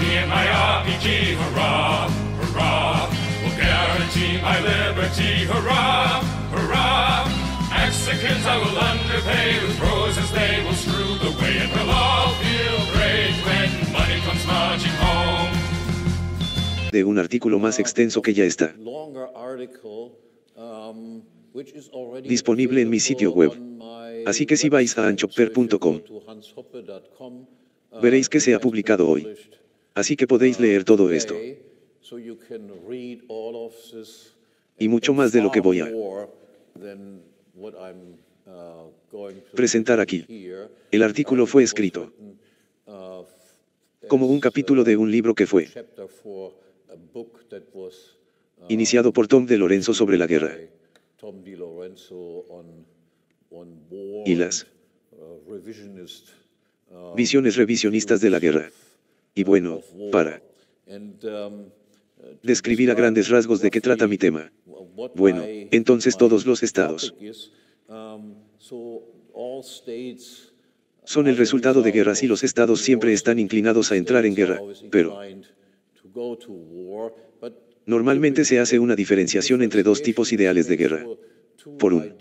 me and my RPG, hurrah, hurrah. We'll guarantee my liberty, hurrah, hurrah. Mexicans I will underpay, with roses they will strew the way, and we'll all feel great when money comes marching home. De un artículo más extenso que ya está disponible en mi sitio web. Así que si vais a anchopper.com, veréis que se ha publicado hoy. Así que podéis leer todo esto. Y mucho más de lo que voy a presentar aquí. El artículo fue escrito como un capítulo de un libro que fue iniciado por Tom DeLorenzo sobre la guerra y las visiones revisionistas de la guerra. Y bueno, para describir a grandes rasgos de qué trata mi tema. Bueno, entonces todos los estados son el resultado de guerras y los estados siempre están inclinados a entrar en guerra, pero normalmente se hace una diferenciación entre dos tipos ideales de guerra. Por un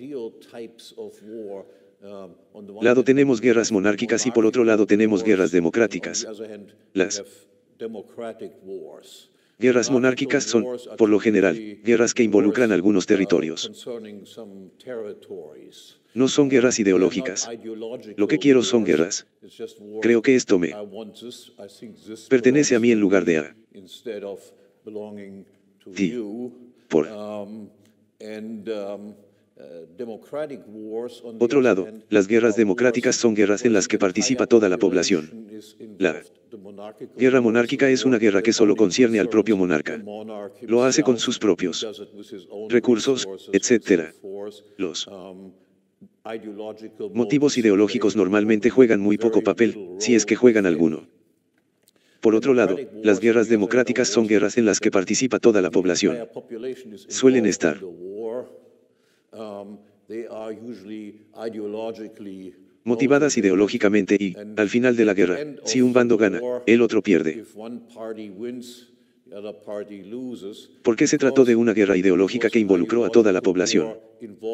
lado tenemos guerras monárquicas y por otro lado tenemos guerras democráticas. Las guerras monárquicas son, por lo general, guerras que involucran algunos territorios. No son guerras ideológicas. Lo que quiero son guerras. Creo que esto me pertenece a mí en lugar de a ti. Por otro lado, las guerras democráticas son guerras en las que participa toda la población. La guerra monárquica es una guerra que solo concierne al propio monarca. Lo hace con sus propios recursos, etc. Los motivos ideológicos normalmente juegan muy poco papel, si es que juegan alguno. Por otro lado, las guerras democráticas son guerras en las que participa toda la población. Suelen estar motivadas ideológicamente y, al final de la guerra, si un bando gana, el otro pierde. Porque se trató de una guerra ideológica que involucró a toda la población.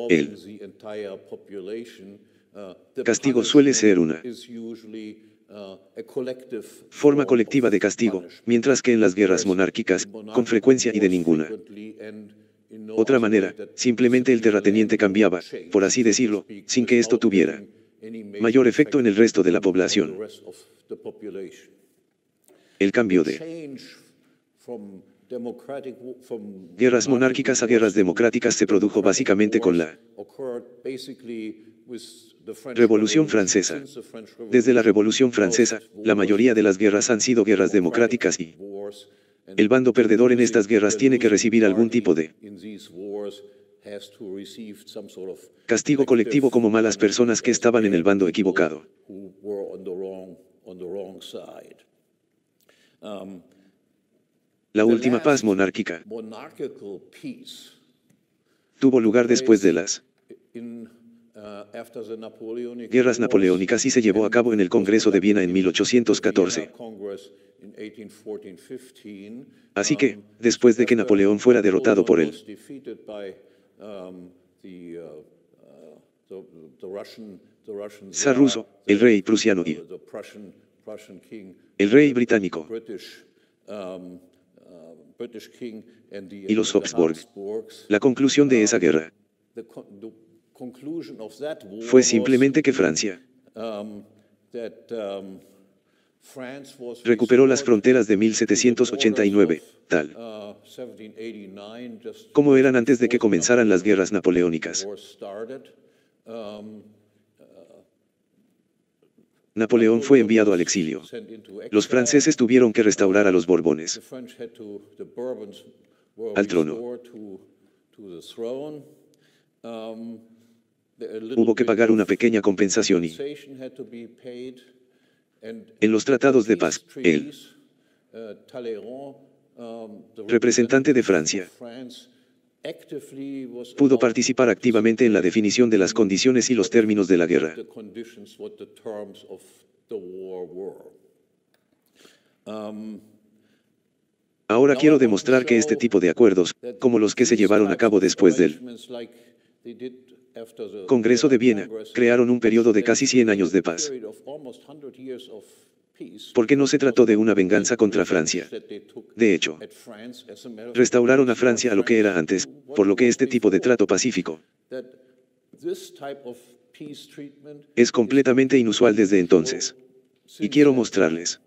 El castigo suele ser una forma colectiva de castigo, mientras que en las guerras monárquicas, con frecuencia y de ninguna otra manera, simplemente el terrateniente cambiaba, por así decirlo, sin que esto tuviera mayor efecto en el resto de la población. El cambio de guerras monárquicas a guerras democráticas se produjo básicamente con la Revolución Francesa. Desde la Revolución Francesa, la mayoría de las guerras han sido guerras democráticas y el bando perdedor en estas guerras tiene que recibir algún tipo de castigo colectivo como malas personas que estaban en el bando equivocado. La última paz monárquica tuvo lugar después de las guerras napoleónicas y se llevó a cabo en el Congreso de Viena en 1814. Así que, después de que Napoleón fuera derrotado por el zar ruso, el rey prusiano y el rey británico y los Habsburg, la conclusión de esa guerra fue simplemente que Francia recuperó las fronteras de 1789, tal como eran antes de que comenzaran las guerras napoleónicas. Napoleón fue enviado al exilio. Los franceses tuvieron que restaurar a los Borbones al trono. Hubo que pagar una pequeña compensación y en los tratados de paz, el representante de Francia pudo participar activamente en la definición de las condiciones y los términos de la guerra. Ahora quiero demostrar que este tipo de acuerdos, como los que se llevaron a cabo después del Congreso de Viena, crearon un periodo de casi 100 años de paz. Porque no se trató de una venganza contra Francia. De hecho, restauraron a Francia a lo que era antes, por lo que este tipo de trato pacífico es completamente inusual desde entonces. Y quiero mostrarles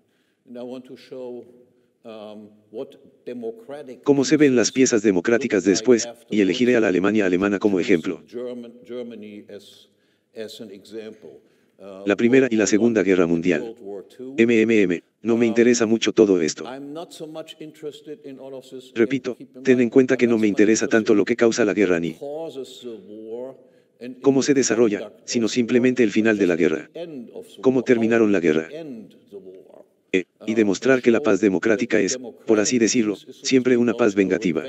cómo se ven las piezas democráticas después, y elegiré a la Alemania alemana como ejemplo. La Primera y la Segunda Guerra Mundial. No me interesa mucho todo esto. Repito, ten en cuenta que no me interesa tanto lo que causa la guerra ni cómo se desarrolla, sino simplemente el final de la guerra. Cómo terminaron la guerra. Y demostrar que la paz democrática es, por así decirlo, siempre una paz vengativa.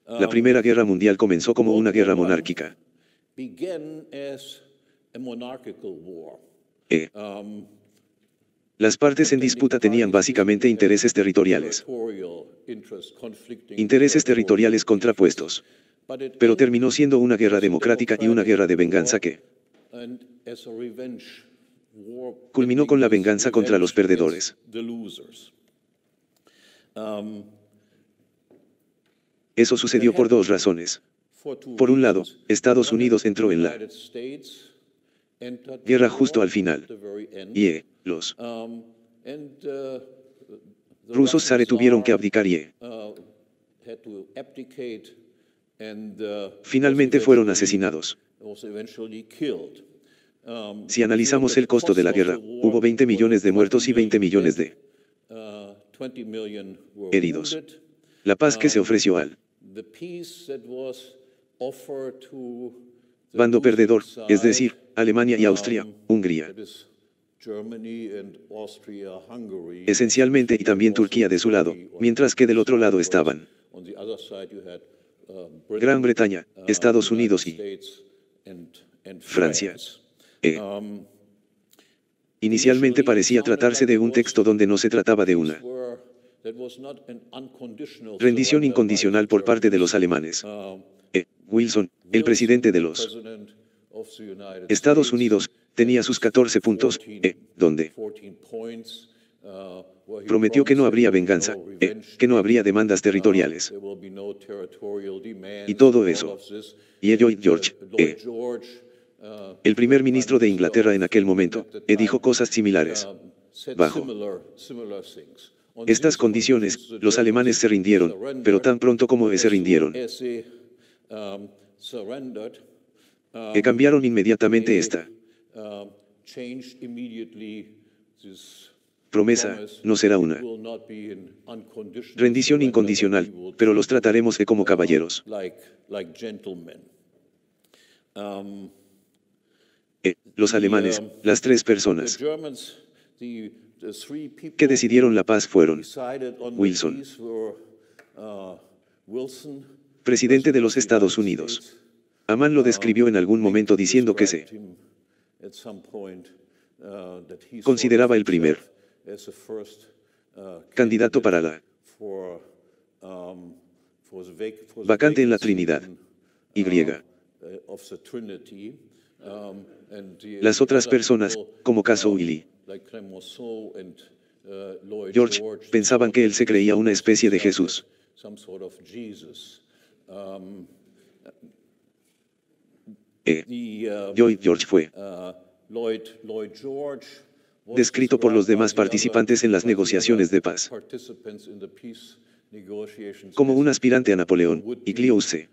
La Primera Guerra Mundial comenzó como una guerra monárquica. Las partes en disputa tenían básicamente intereses territoriales. Intereses territoriales contrapuestos. Pero terminó siendo una guerra democrática y una guerra de venganza que culminó con la venganza contra los perdedores. Eso sucedió por dos razones. Por un lado, Estados Unidos entró en la guerra justo al final. Y los rusos zare tuvieron que abdicar y finalmente fueron asesinados. Si analizamos el costo de la guerra, hubo 20 millones de muertos y 20 millones de heridos. La paz que se ofreció al bando perdedor, es decir, Alemania y Austria, Hungría, esencialmente, y también Turquía de su lado, mientras que del otro lado estaban Gran Bretaña, Estados Unidos y Francia. Inicialmente parecía tratarse de un texto donde no se trataba de una rendición incondicional por parte de los alemanes. Wilson, el presidente de los Estados Unidos, tenía sus 14 puntos, donde prometió que no habría venganza, que no habría demandas territoriales. Y todo eso. Y Lloyd George, el primer ministro de Inglaterra en aquel momento, dijo cosas similares. Bajo estas condiciones, los alemanes se rindieron, pero tan pronto como se rindieron, cambiaron inmediatamente esta promesa, no será una rendición incondicional, pero los trataremos como caballeros. Los alemanes, las tres personas que decidieron la paz fueron Wilson, presidente de los Estados Unidos. Amán lo describió en algún momento diciendo que se consideraba el primer candidato para la vacante en la Trinidad y griega. Las otras personas, como caso Willy George, pensaban que él se creía una especie de Jesús. Lloyd George fue descrito por los demás participantes en las negociaciones de paz como un aspirante a Napoleón, y Clemenceau se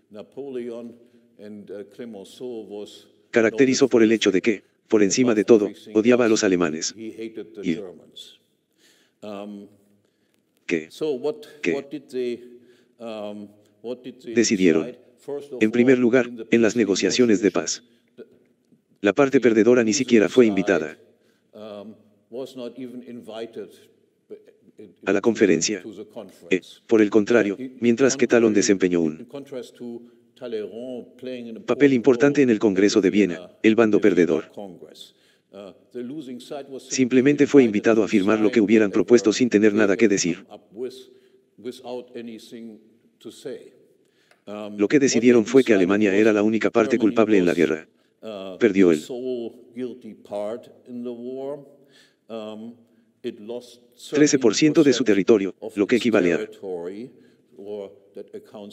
caracterizó por el hecho de que, por encima de todo, odiaba a los alemanes. Y ¿qué decidieron? En primer lugar, en las negociaciones de paz, la parte perdedora ni siquiera fue invitada a la conferencia. Por el contrario, mientras que Talon desempeñó un papel importante en el Congreso de Viena, el bando perdedor Simplemente fue invitado a firmar lo que hubieran propuesto sin tener nada que decir. Lo que decidieron fue que Alemania era la única parte culpable en la guerra. Perdió el 13% de su territorio, lo que equivale a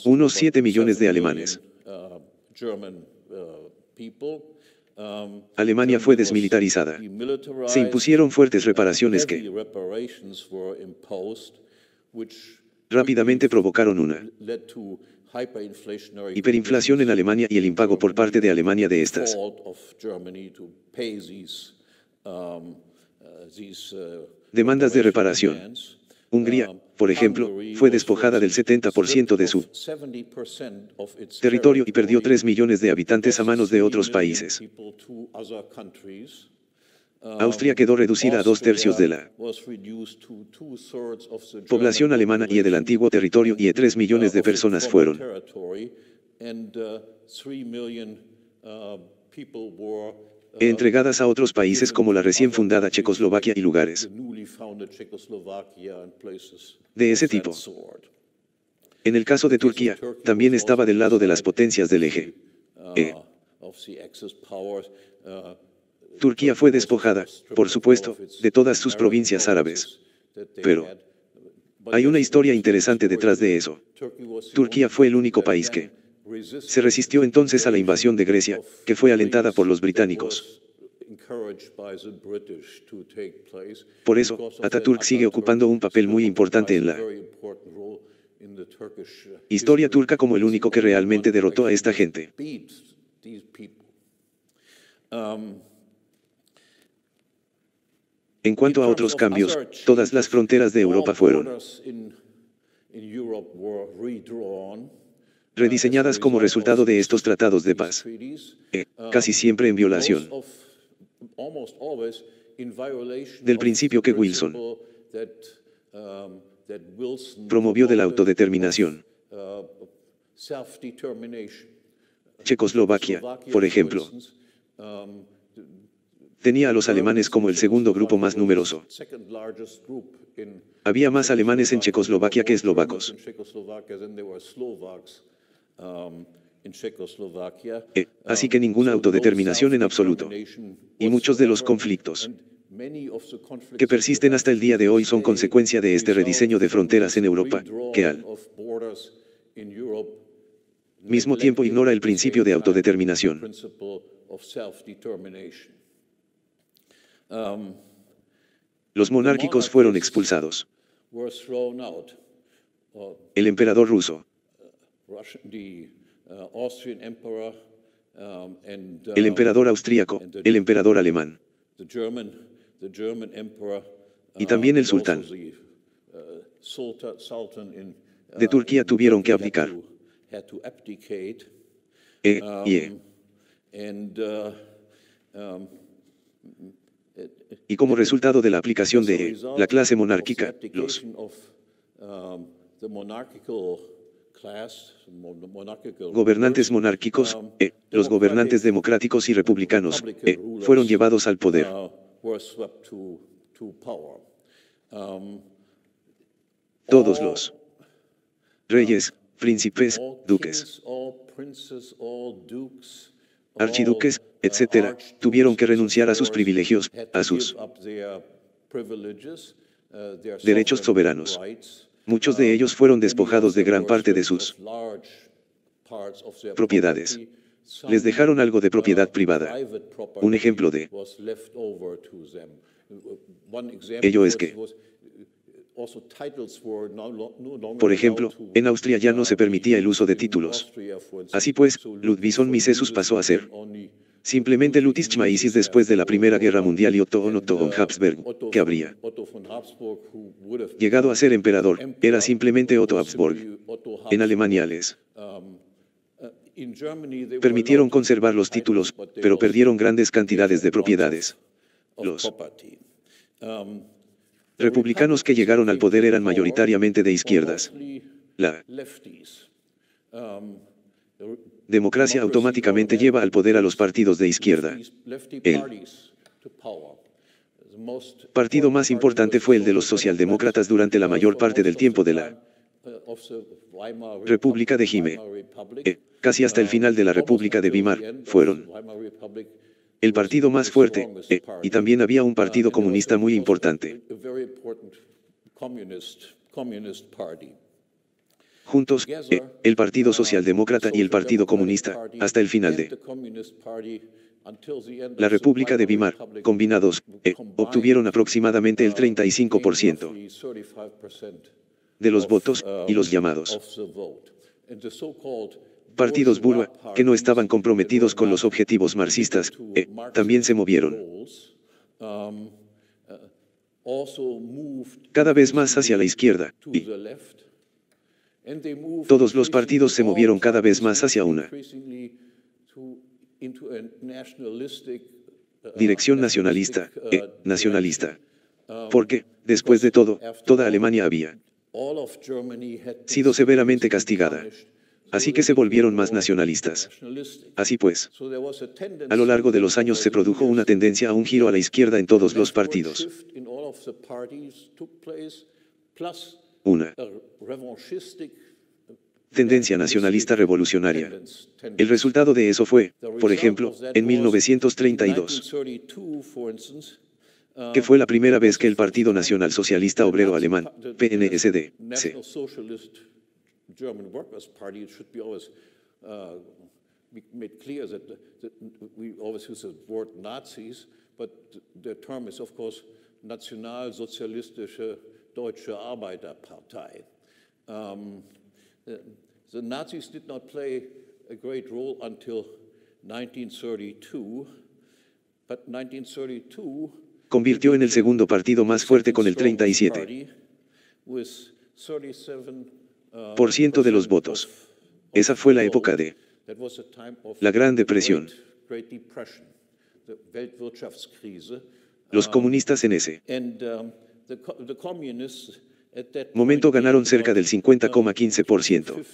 unos 7 millones de alemanes. Alemania fue desmilitarizada. Se impusieron fuertes reparaciones que rápidamente provocaron una hiperinflación en Alemania y el impago por parte de Alemania de estas demandas de reparación. Hungría, por ejemplo, fue despojada del 70% de su territorio y perdió 3 millones de habitantes a manos de otros países. Austria quedó reducida a 2/3 de la población alemana y del antiguo territorio y 3 millones de personas fueron entregadas a otros países como la recién fundada Checoslovaquia y lugares de ese tipo. En el caso de Turquía, también estaba del lado de las potencias del eje. Turquía fue despojada, por supuesto, de todas sus provincias árabes. Pero hay una historia interesante detrás de eso. Turquía fue el único país que se resistió entonces a la invasión de Grecia, que fue alentada por los británicos. Por eso, Atatürk sigue ocupando un papel muy importante en la historia turca como el único que realmente derrotó a esta gente. En cuanto a otros cambios, todas las fronteras de Europa fueron rediseñadas como resultado de estos tratados de paz, casi siempre en violación del principio que Wilson promovió de la autodeterminación. Checoslovaquia, por ejemplo, tenía a los alemanes como el segundo grupo más numeroso. Había más alemanes en Checoslovaquia que eslovacos. Así que ninguna autodeterminación en absoluto. Y muchos de los conflictos que persisten hasta el día de hoy son consecuencia de este rediseño de fronteras en Europa, que al mismo tiempo ignora el principio de autodeterminación. Los monárquicos fueron expulsados. El emperador ruso, el emperador austríaco, el emperador alemán, y también el sultán de Turquía tuvieron que abdicar. Y como resultado de la aplicación de la clase monárquica, los gobernantes monárquicos, los gobernantes democráticos y republicanos, fueron llevados al poder. Todos los reyes, príncipes, duques, archiduques, etc., tuvieron que renunciar a sus privilegios, a sus derechos soberanos. Muchos de ellos fueron despojados de gran parte de sus propiedades. Les dejaron algo de propiedad privada. Un ejemplo de ello es que, por ejemplo, en Austria ya no se permitía el uso de títulos. Así pues, Ludwig Miscesus pasó a ser simplemente Lutis Maisis después de la Primera Guerra Mundial y Otto von Habsburg, que habría llegado a ser emperador, era simplemente Otto Habsburg. En Alemania les permitieron conservar los títulos, pero perdieron grandes cantidades de propiedades. Los republicanos que llegaron al poder eran mayoritariamente de izquierdas. La democracia automáticamente lleva al poder a los partidos de izquierda. El Partido más importante fue el de los socialdemócratas durante la mayor parte del tiempo de la República de Weimar. Casi hasta el final de la República de Weimar, fueron el partido más fuerte, y también había un partido comunista muy importante. Juntos, el Partido Socialdemócrata y el Partido Comunista, hasta el final de la República de Weimar, combinados, obtuvieron aproximadamente el 35% de los votos, y los llamados partidos burgueses, que no estaban comprometidos con los objetivos marxistas, también se movieron cada vez más hacia la izquierda, y todos los partidos se movieron cada vez más hacia una dirección nacionalista, porque, después de todo, toda Alemania había sido severamente castigada. Así que se volvieron más nacionalistas. Así pues, a lo largo de los años se produjo una tendencia a un giro a la izquierda en todos los partidos. Una tendencia nacionalista revolucionaria. El resultado de eso fue, por ejemplo, en 1932, que fue la primera vez que el Partido Nacional Socialista Obrero Alemán, PNSD, German Workers' Party, it should be always made clear that we always use the word Nazis, but the term is, of course, Nationalsozialistische Deutsche Arbeiterpartei. The Nazis did not play a great role until 1932, but 1932 convirtió en el segundo partido más fuerte con el 37% de los votos. Esa fue la época de la Gran Depresión. Los comunistas en ese momento ganaron cerca del 50,15%.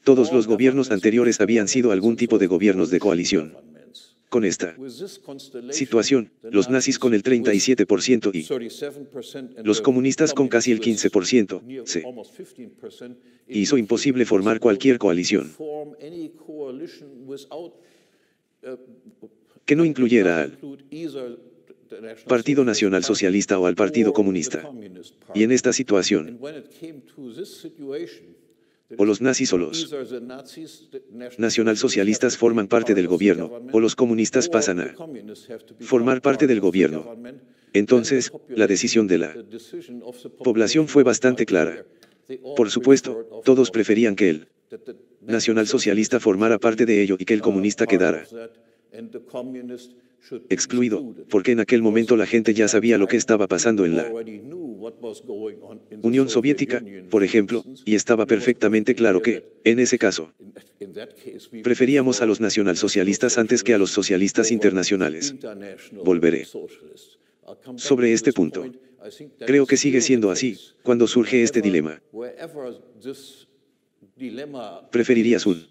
Todos los gobiernos anteriores habían sido algún tipo de gobiernos de coalición. Con esta situación, los nazis con el 37% y los comunistas con casi el 15%, se hizo imposible formar cualquier coalición que no incluyera al Partido Nacional Socialista o al Partido Comunista. Y en esta situación, o los nazis o los nacionalsocialistas forman parte del gobierno, o los comunistas pasan a formar parte del gobierno. Entonces, la decisión de la población fue bastante clara. Por supuesto, todos preferían que el nacionalsocialista formara parte de ello y que el comunista quedara excluido, porque en aquel momento la gente ya sabía lo que estaba pasando en la Unión Soviética, por ejemplo, y estaba perfectamente claro que, en ese caso, preferíamos a los nacionalsocialistas antes que a los socialistas internacionales. Volveré sobre este punto. Creo que sigue siendo así, cuando surge este dilema. ¿Preferirías un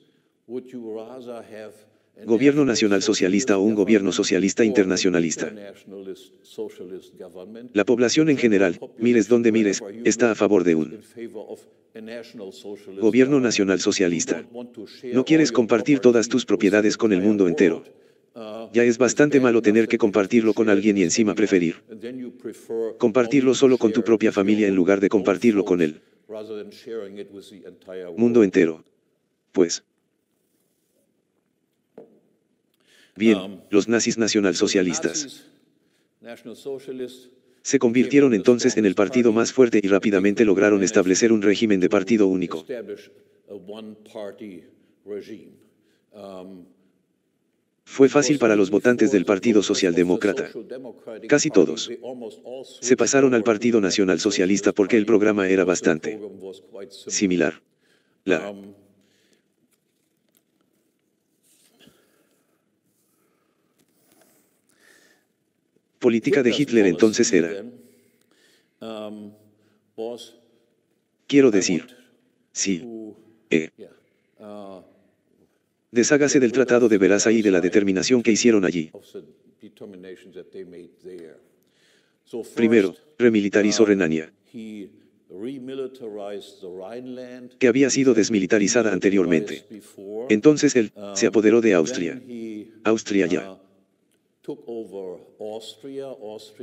gobierno nacional socialista o un gobierno socialista internacionalista? La población en general, mires donde mires, está a favor de un gobierno nacional socialista. No quieres compartir todas tus propiedades con el mundo entero. Ya es bastante malo tener que compartirlo con alguien y encima preferir compartirlo solo con tu propia familia en lugar de compartirlo con el mundo entero. Pues bien, los nazis nacionalsocialistas se convirtieron entonces en el partido más fuerte y rápidamente lograron establecer un régimen de partido único. Fue fácil para los votantes del Partido Socialdemócrata. Casi todos se pasaron al Partido Nacional Socialista porque el programa era bastante similar. La política de Hitler entonces era, quiero decir, sí, Deshágase del Tratado de Versailles y de la determinación que hicieron allí. Primero, remilitarizó Renania, que había sido desmilitarizada anteriormente. Entonces él se apoderó de Austria. Austria ya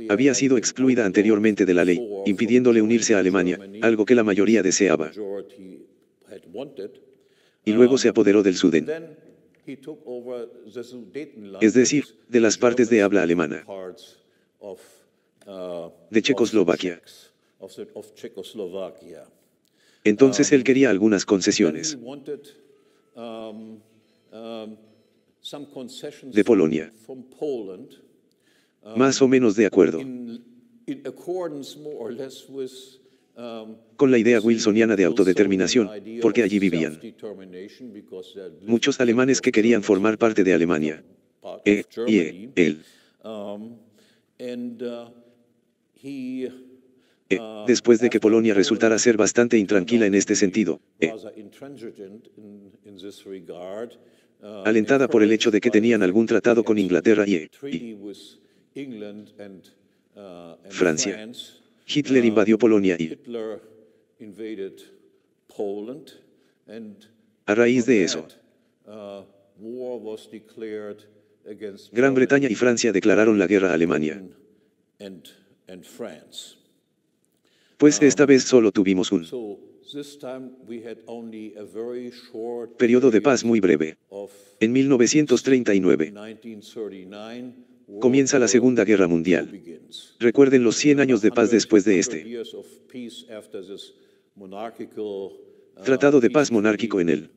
había sido excluida anteriormente de la ley, impidiéndole unirse a Alemania, algo que la mayoría deseaba. Y luego se apoderó del Suden, es decir, de las partes de habla alemana, de Checoslovaquia. Entonces él quería algunas concesiones de Polonia, más o menos de acuerdo con la idea wilsoniana de autodeterminación, porque allí vivían muchos alemanes que querían formar parte de Alemania. Él. Después de que Polonia resultara ser bastante intranquila en este sentido, alentada por el hecho de que tenían algún tratado con Inglaterra y Francia, Hitler invadió Polonia y, a raíz de eso, Gran Bretaña y Francia declararon la guerra a Alemania. Pues esta vez solo tuvimos un periodo de paz muy breve. En 1939 comienza la Segunda Guerra Mundial. Recuerden los 100 años de paz después de este Tratado de Paz monárquico en el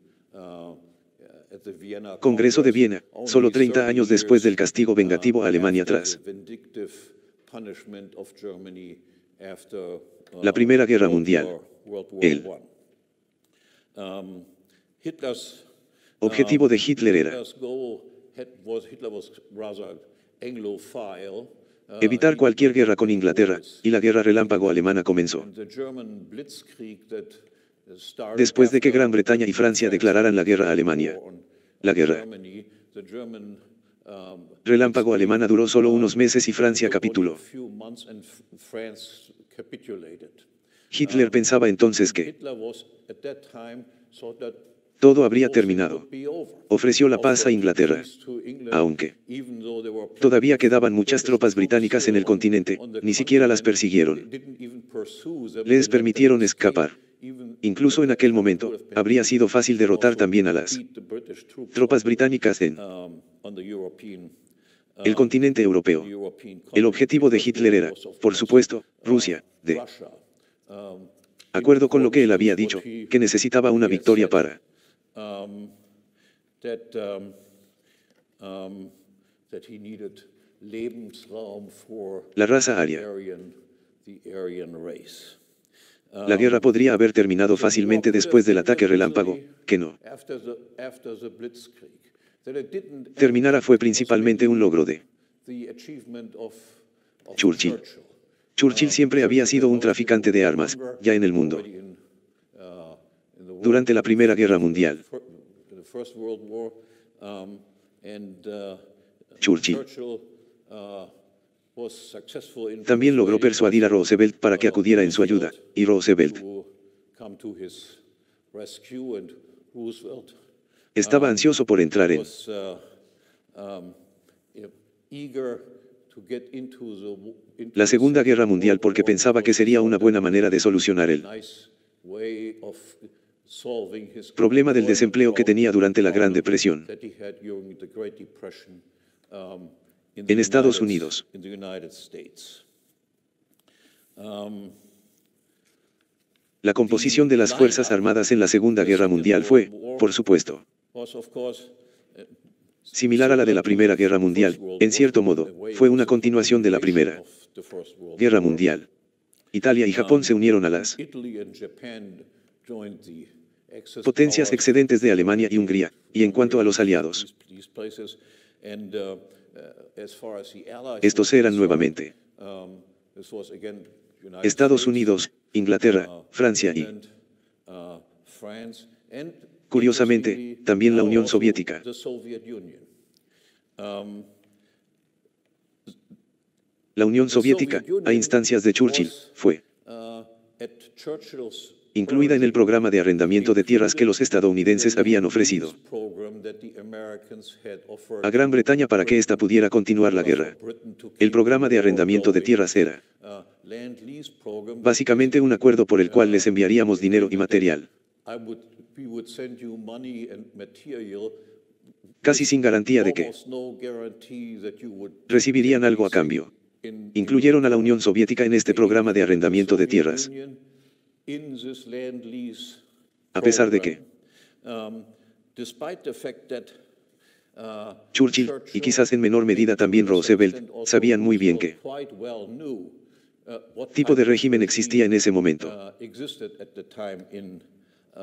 Congreso de Viena, solo 30 años después del castigo vengativo a Alemania tras la Primera Guerra Mundial. El objetivo de Hitler era evitar cualquier guerra con Inglaterra, y la guerra relámpago alemana comenzó. Después de que Gran Bretaña y Francia declararan la guerra a Alemania, la guerra relámpago alemana duró solo unos meses y Francia capituló. Hitler pensaba entonces que todo habría terminado. Ofreció la paz a Inglaterra, aunque todavía quedaban muchas tropas británicas en el continente, ni siquiera las persiguieron. Les permitieron escapar. Incluso en aquel momento, habría sido fácil derrotar también a las tropas británicas en el continente europeo. El objetivo de Hitler era, por supuesto, Rusia, de acuerdo con lo que él había dicho, que necesitaba una victoria para la raza aria. La guerra podría haber terminado fácilmente después del ataque relámpago, que no terminara fue principalmente un logro de Churchill. Churchill siempre había sido un traficante de armas, ya en el mundo. Durante la Primera Guerra Mundial, Churchill también logró persuadir a Roosevelt para que acudiera en su ayuda, y Roosevelt estaba ansioso por entrar en la Segunda Guerra Mundial porque pensaba que sería una buena manera de solucionar el problema del desempleo que tenía durante la Gran Depresión en Estados Unidos. La composición de las Fuerzas Armadas en la Segunda Guerra Mundial fue, por supuesto, similar a la de la Primera Guerra Mundial. En cierto modo, fue una continuación de la Primera Guerra Mundial. Italia y Japón se unieron a las potencias excedentes de Alemania y Hungría, y en cuanto a los aliados, estos eran nuevamente Estados Unidos, Inglaterra, Francia y Curiosamente, también la Unión Soviética. La Unión Soviética, a instancias de Churchill, fue incluida en el programa de arrendamiento de tierras que los estadounidenses habían ofrecido a Gran Bretaña para que ésta pudiera continuar la guerra. El programa de arrendamiento de tierras era básicamente un acuerdo por el cual les enviaríamos dinero y material, casi sin garantía de que recibirían algo a cambio. Incluyeron a la Unión Soviética en este programa de arrendamiento de tierras, a pesar de que Churchill, y quizás en menor medida también Roosevelt, sabían muy bien qué tipo de régimen existía en ese momento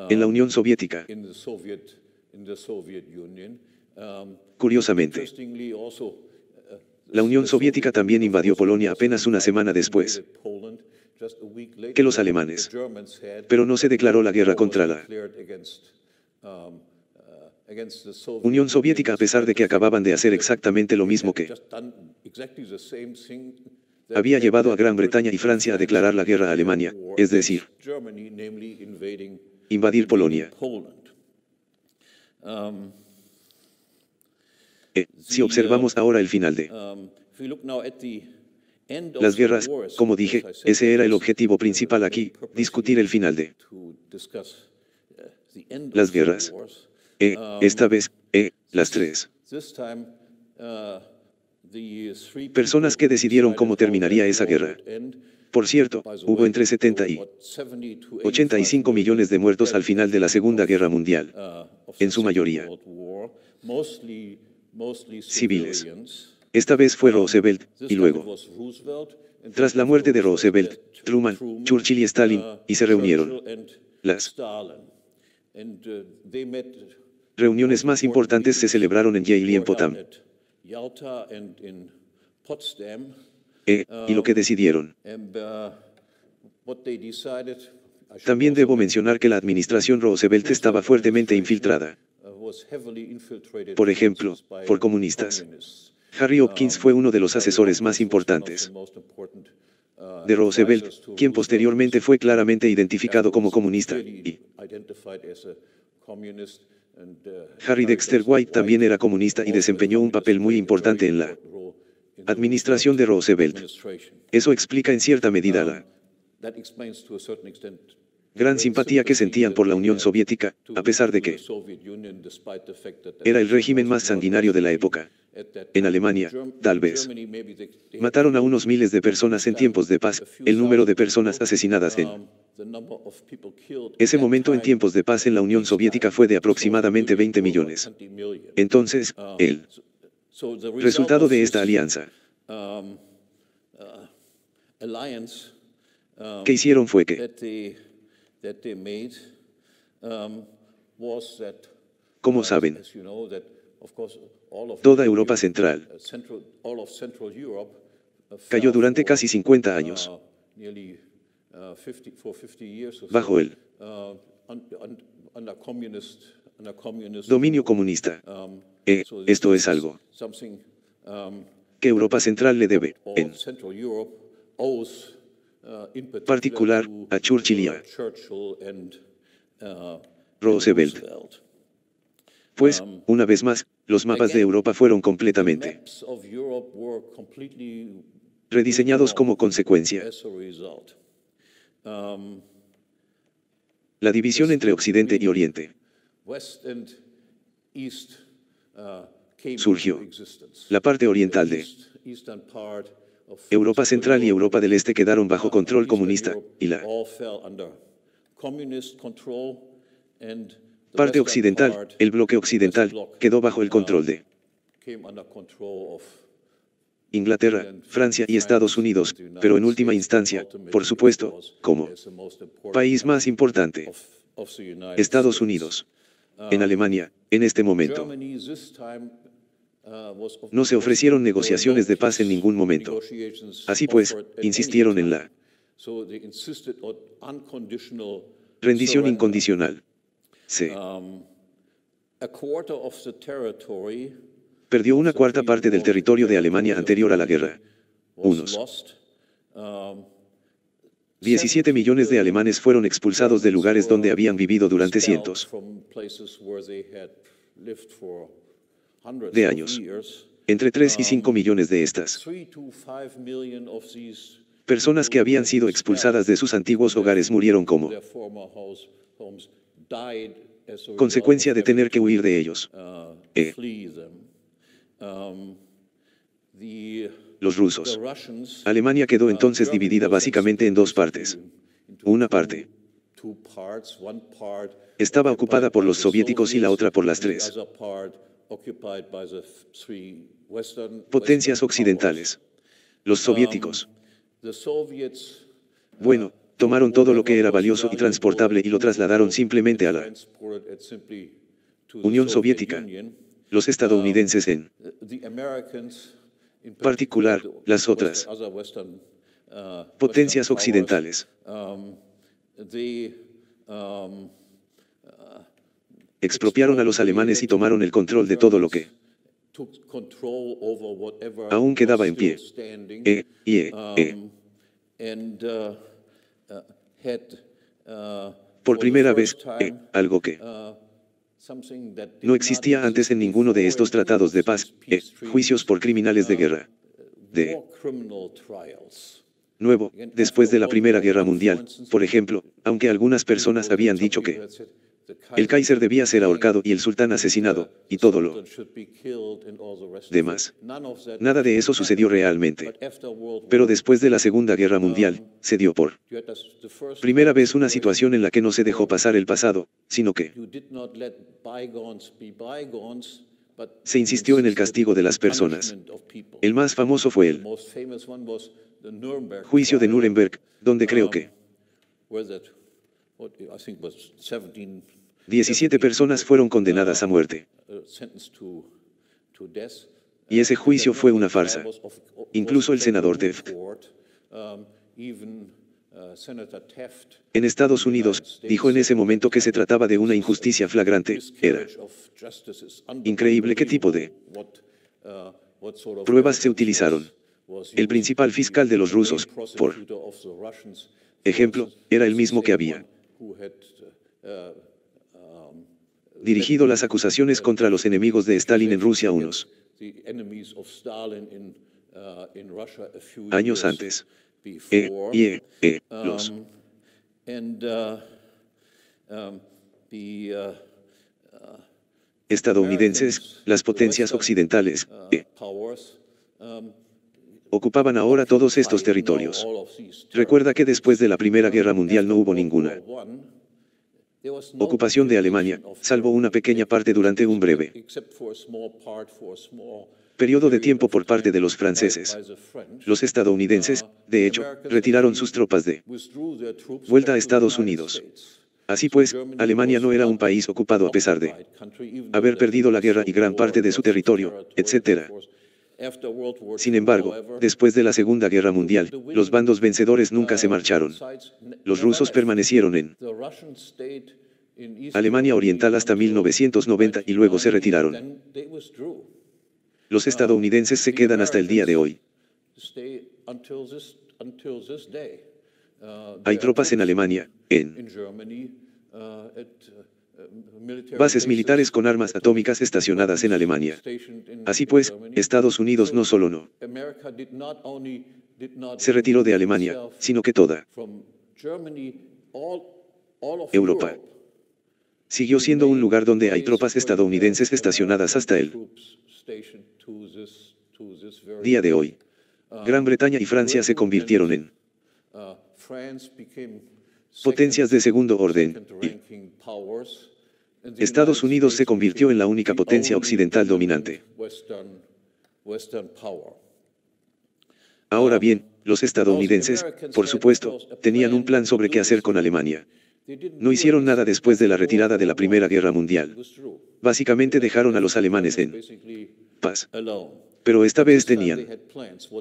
en la Unión Soviética. Curiosamente, la Unión Soviética también invadió Polonia apenas una semana después que los alemanes, pero no se declaró la guerra contra la Unión Soviética a pesar de que acababan de hacer exactamente lo mismo que había llevado a Gran Bretaña y Francia a declarar la guerra a Alemania, es decir, invadir Polonia. Si observamos ahora el final de las guerras, como dije, ese era el objetivo principal aquí, discutir el final de las guerras. Esta vez, las tres personas que decidieron cómo terminaría esa guerra. Por cierto, hubo entre 70 y 85 millones de muertos al final de la Segunda Guerra Mundial, en su mayoría civiles. Esta vez fue Roosevelt, y luego, tras la muerte de Roosevelt, Truman, Churchill y Stalin, y se reunieron. Las reuniones más importantes se celebraron en Yale y en Potsdam. Y lo que decidieron. También debo mencionar que la administración Roosevelt estaba fuertemente infiltrada, por ejemplo, por comunistas. Harry Hopkins fue uno de los asesores más importantes de Roosevelt, quien posteriormente fue claramente identificado como comunista, y Harry Dexter White también era comunista y desempeñó un papel muy importante en la administración de Roosevelt. Eso explica en cierta medida la gran simpatía que sentían por la Unión Soviética, a pesar de que era el régimen más sanguinario de la época. En Alemania, tal vez, mataron a unos miles de personas en tiempos de paz. El número de personas asesinadas en ese momento en tiempos de paz en la Unión Soviética fue de aproximadamente 20 millones. Entonces, el resultado de esta alianza que hicieron fue que, como saben, toda Europa Central cayó durante casi 50 años bajo el dominio comunista. Esto es algo que Europa Central le debe, en particular, a Churchill y a Roosevelt. Pues, una vez más, los mapas de Europa fueron completamente rediseñados como consecuencia. La división entre Occidente y Oriente surgió. La parte oriental de Europa Central y Europa del Este quedaron bajo control comunista, y la parte occidental, el bloque occidental, quedó bajo el control de Inglaterra, Francia y Estados Unidos, pero en última instancia, por supuesto, como país más importante, Estados Unidos. En Alemania, en este momento, no se ofrecieron negociaciones de paz en ningún momento. Así pues, insistieron en la rendición incondicional. Se a quarter of the territory Perdió una cuarta parte del territorio de Alemania anterior a la guerra. was Unos lost. 17 millones de alemanes fueron expulsados de lugares donde habían vivido durante cientos de años. Entre 3 y 5 millones de estas personas que habían sido expulsadas de sus antiguos hogares murieron como consecuencia de tener que huir de ellos. Los rusos. Alemania quedó entonces dividida básicamente en dos partes. Una parte estaba ocupada por los soviéticos y la otra por las tres potencias occidentales. Los soviéticos, bueno, tomaron todo lo que era valioso y transportable y lo trasladaron simplemente a la Unión Soviética. Los estadounidenses en particular, las otras potencias occidentales expropiaron a los alemanes y tomaron el control de todo lo que aún quedaba en pie. Por primera vez, algo que no existía antes en ninguno de estos tratados de paz, juicios por criminales de guerra. Nuevo, después de la Primera Guerra Mundial, por ejemplo, aunque algunas personas habían dicho que el Kaiser debía ser ahorcado y el sultán asesinado, y todo lo demás. Nada de eso sucedió realmente. Pero después de la Segunda Guerra Mundial, se dio por primera vez una situación en la que no se dejó pasar el pasado, sino que se insistió en el castigo de las personas. El más famoso fue el juicio de Nuremberg, donde creo que 17 personas fueron condenadas a muerte. Y ese juicio fue una farsa. Incluso el senador Taft en Estados Unidos dijo en ese momento que se trataba de una injusticia flagrante. Era increíble qué tipo de pruebas se utilizaron. El principal fiscal de los rusos, por ejemplo, era el mismo que había dirigido las acusaciones contra los enemigos de Stalin en Rusia unos años antes. Los estadounidenses, las potencias occidentales, ocupaban ahora todos estos territorios. Recuerda que después de la Primera Guerra Mundial no hubo ninguna ocupación de Alemania, salvo una pequeña parte durante un breve periodo de tiempo por parte de los franceses. Los estadounidenses, de hecho, retiraron sus tropas de vuelta a Estados Unidos. Así pues, Alemania no era un país ocupado a pesar de haber perdido la guerra y gran parte de su territorio, etc. Sin embargo, después de la Segunda Guerra Mundial, los bandos vencedores nunca se marcharon. Los rusos permanecieron en Alemania Oriental hasta 1990 y luego se retiraron. Los estadounidenses se quedan hasta el día de hoy. Hay tropas en Alemania, en bases militares con armas atómicas estacionadas en Alemania. Así pues, Estados Unidos no solo no se retiró de Alemania, sino que toda Europa siguió siendo un lugar donde hay tropas estadounidenses estacionadas hasta el día de hoy. Gran Bretaña y Francia se convirtieron en potencias de segundo orden, y Estados Unidos se convirtió en la única potencia occidental dominante. Ahora bien, los estadounidenses, por supuesto, tenían un plan sobre qué hacer con Alemania. No hicieron nada después de la retirada de la Primera Guerra Mundial. Básicamente dejaron a los alemanes en paz. Pero esta vez tenían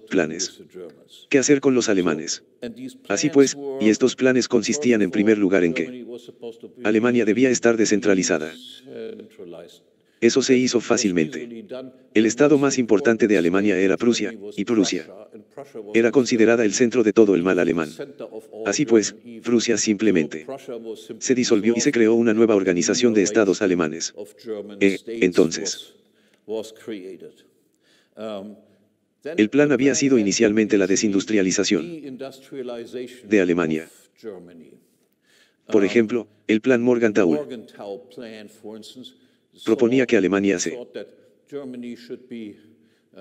planes. ¿Qué hacer con los alemanes? Así pues, y estos planes consistían en primer lugar en que Alemania debía estar descentralizada. Eso se hizo fácilmente. El estado más importante de Alemania era Prusia, y Prusia era considerada el centro de todo el mal alemán. Así pues, Prusia simplemente se disolvió y se creó una nueva organización de estados alemanes. Entonces, el plan había sido inicialmente la desindustrialización de Alemania. Por ejemplo, el plan Morgenthau proponía que Alemania se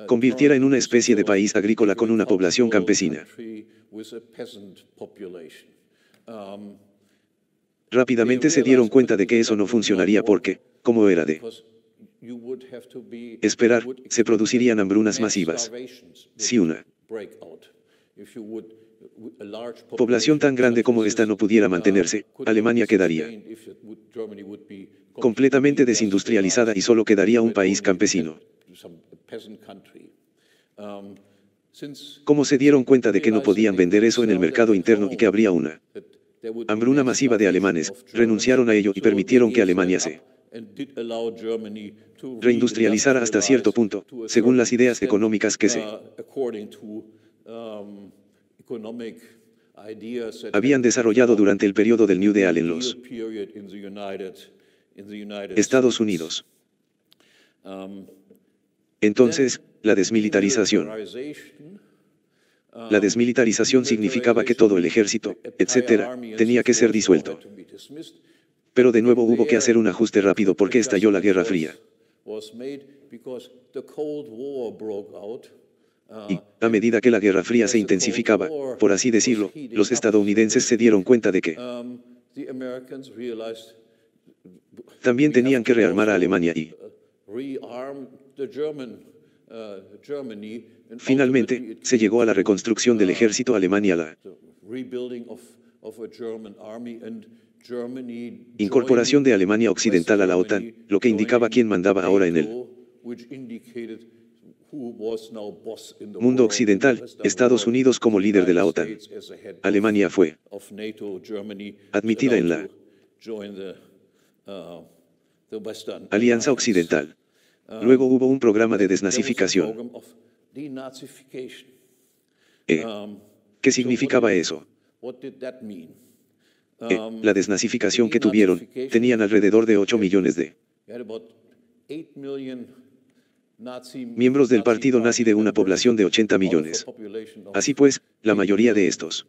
convirtiera en una especie de país agrícola con una población campesina. Rápidamente se dieron cuenta de que eso no funcionaría porque, como era de esperar, se producirían hambrunas masivas. Si una población tan grande como esta no pudiera mantenerse, Alemania quedaría completamente desindustrializada y solo quedaría un país campesino. Como se dieron cuenta de que no podían vender eso en el mercado interno y que habría una hambruna masiva de alemanes, renunciaron a ello y permitieron que Alemania se reindustrializara hasta cierto punto, según las ideas económicas que se habían desarrollado durante el periodo del New Deal en los Estados Unidos. Entonces, la desmilitarización. La desmilitarización significaba que todo el ejército, etc., tenía que ser disuelto. Pero de nuevo hubo que hacer un ajuste rápido porque estalló la Guerra Fría. Y, a medida que la Guerra Fría se intensificaba, por así decirlo, los estadounidenses se dieron cuenta de que también tenían que rearmar a Alemania y finalmente, se llegó a la reconstrucción del ejército alemán y a la incorporación de Alemania Occidental a la OTAN, lo que indicaba quién mandaba ahora en el mundo occidental, Estados Unidos como líder de la OTAN. Alemania fue admitida en la Alianza Occidental. Luego hubo un programa de desnazificación. ¿Qué significaba eso? La desnazificación que tuvieron, tenían alrededor de 8 millones de miembros del partido nazi de una población de 80 millones. Así pues, la mayoría de estos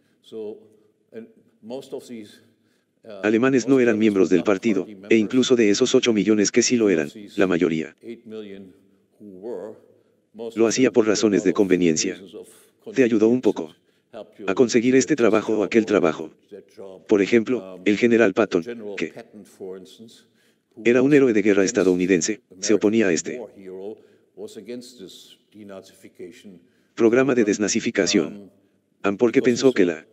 alemanes no eran miembros del partido, e incluso de esos 8 millones que sí lo eran, la mayoría lo hacía por razones de conveniencia. Te ayudó un poco a conseguir este trabajo o aquel trabajo. Por ejemplo, el general Patton, que era un héroe de guerra estadounidense, se oponía a este programa de desnazificación, porque pensó que la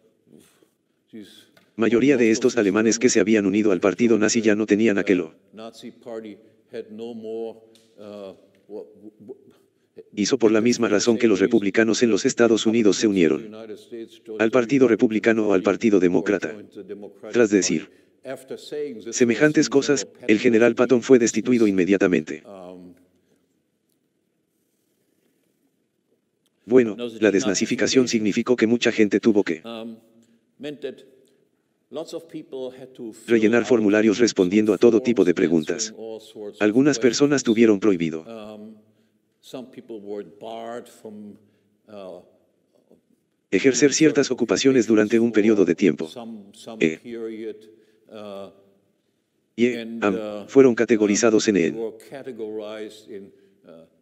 mayoría de estos alemanes que se habían unido al partido nazi ya no tenían aquello. Hizo por la misma razón que los republicanos en los Estados Unidos se unieron al Partido Republicano o al Partido Demócrata. Tras decir semejantes cosas, el general Patton fue destituido inmediatamente. Bueno, la desnazificación significó que mucha gente tuvo que rellenar formularios respondiendo a todo tipo de preguntas. Algunas personas tuvieron prohibido ejercer ciertas ocupaciones durante un periodo de tiempo. Fueron categorizados en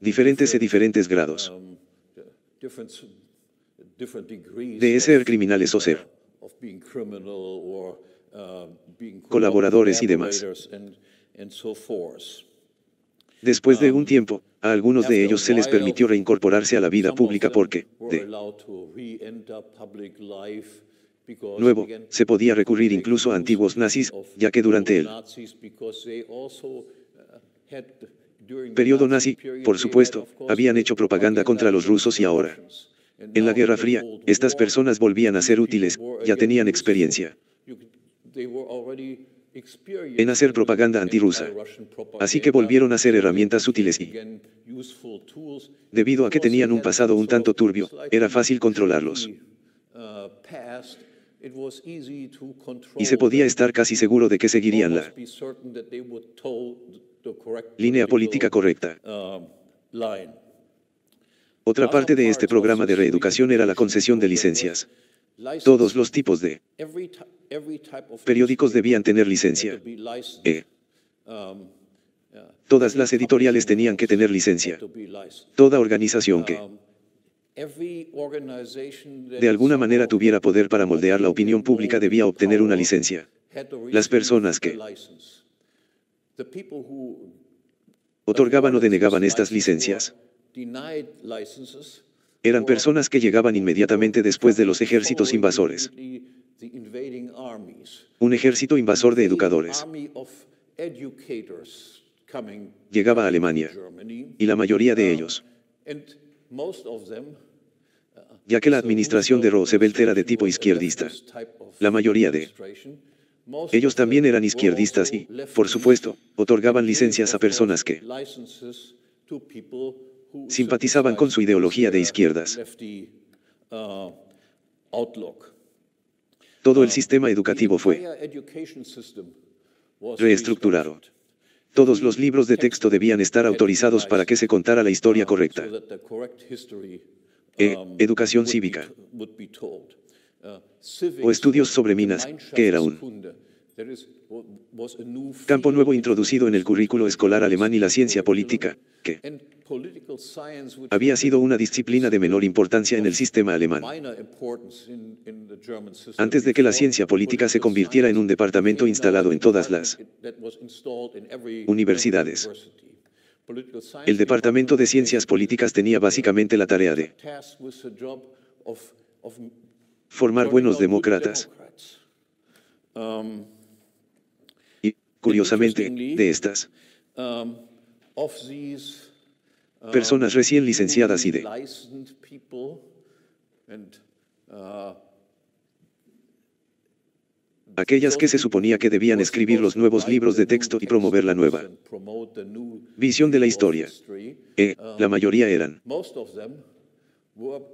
diferentes grados de ser criminales o ser colaboradores y demás. Después de un tiempo, a algunos de ellos se les permitió reincorporarse a la vida pública porque, de nuevo, se podía recurrir incluso a antiguos nazis, ya que durante el periodo nazi, por supuesto, habían hecho propaganda contra los rusos y ahora, en la Guerra Fría, estas personas volvían a ser útiles, ya tenían experiencia en hacer propaganda antirrusa. Así que volvieron a ser herramientas útiles y, debido a que tenían un pasado un tanto turbio, era fácil controlarlos. Y se podía estar casi seguro de que seguirían la línea política correcta. Otra parte de este programa de reeducación era la concesión de licencias. Todos los tipos de periódicos debían tener licencia. Todas las editoriales tenían que tener licencia. Toda organización que, de alguna manera, tuviera poder para moldear la opinión pública debía obtener una licencia. Las personas que otorgaban o denegaban estas licencias eran personas que llegaban inmediatamente después de los ejércitos invasores. Un ejército invasor de educadores llegaba a Alemania, y la mayoría de ellos, ya que la administración de Roosevelt era de tipo izquierdista, la mayoría de ellos también eran izquierdistas y, por supuesto, otorgaban licencias a personas que simpatizaban con su ideología de izquierdas. Todo el sistema educativo fue reestructurado. Todos los libros de texto debían estar autorizados para que se contara la historia correcta. Educación cívica. O estudios sobre minas, que era un campo nuevo introducido en el currículo escolar alemán, y la ciencia política, que había sido una disciplina de menor importancia en el sistema alemán, antes de que la ciencia política se convirtiera en un departamento instalado en todas las universidades. El departamento de ciencias políticas tenía básicamente la tarea de formar buenos demócratas. Y, curiosamente, de estas personas recién licenciadas y de aquellas que se suponía que debían escribir los nuevos libros de texto y promover la nueva visión de la historia, la mayoría eran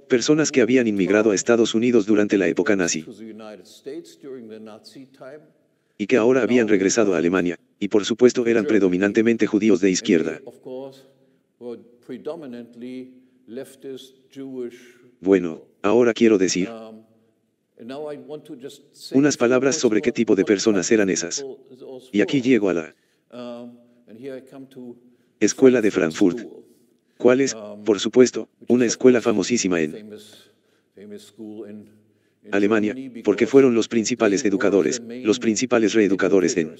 personas que habían inmigrado a Estados Unidos durante la época nazi y que ahora habían regresado a Alemania, y por supuesto eran predominantemente judíos de izquierda. Bueno, ahora quiero decir unas palabras sobre qué tipo de personas eran esas. Y aquí llego a la Escuela de Frankfurt, cuál es, por supuesto, una escuela famosísima en Alemania, porque fueron los principales educadores, los principales reeducadores en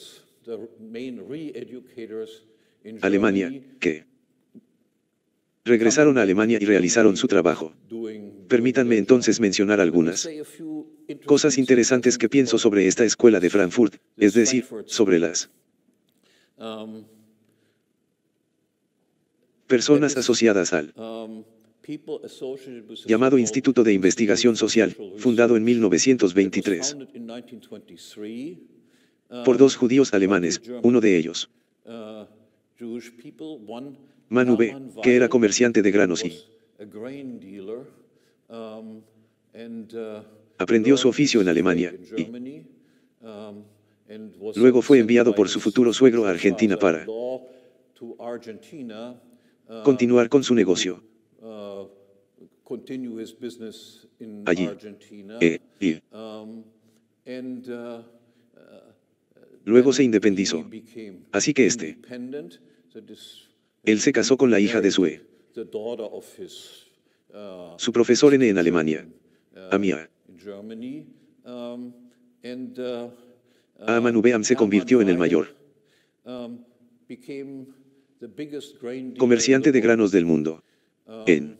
Alemania, que regresaron a Alemania y realizaron su trabajo. Permítanme entonces mencionar algunas cosas interesantes que pienso sobre esta escuela de Frankfurt, es decir, sobre las personas asociadas al llamado Instituto de Investigación Social, fundado en 1923 por dos judíos alemanes, uno de ellos, Manu B., que era comerciante de granos y aprendió su oficio en Alemania, y luego fue enviado por su futuro suegro a Argentina para continuar con su negocio allí. Y luego se independizó. Así que él se casó con la hija de su profesor en Alemania, Amia. Manu Beam se convirtió en el mayor comerciante de granos del mundo. En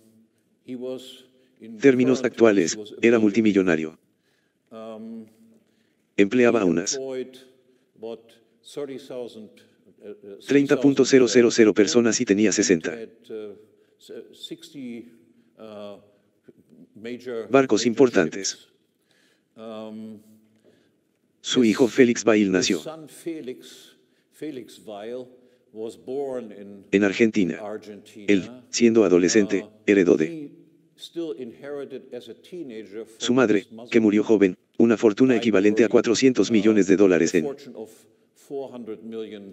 términos actuales, era multimillonario. Empleaba unas 30.000 personas y tenía 60 barcos importantes. Su hijo Felix Weil His nació son Felix Weil was born in en Argentina. Argentina. Él, siendo adolescente, heredó de He still inherited as a teenager from su madre, his mother que murió joven, una fortuna equivalente a $400 millones a en fortune of $400 million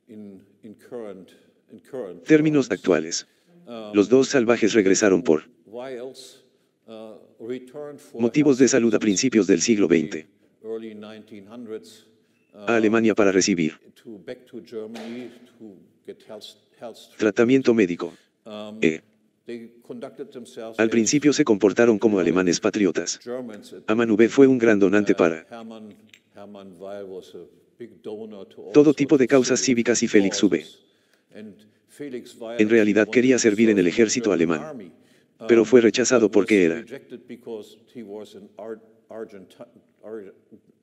in current términos terms. actuales. Los dos salvajes regresaron por Wiles returned for motivos de health salud a reasons principios del siglo in XX the early 1900s, a Alemania para recibir back to Germany to get health treatment. tratamiento médico. They conducted themselves Al as principio se comportaron como alemanes patriotas. Germans at Amanubé fue un gran donante para Hermann Weil was a big donor to all todo tipo de sorts of causas civic cívicas y Felix Ube. causes. And Felix Weil En realidad actually quería wanted to servir en el serve in the ejército German alemán, army, pero fue rechazado but was porque era rejected because he was an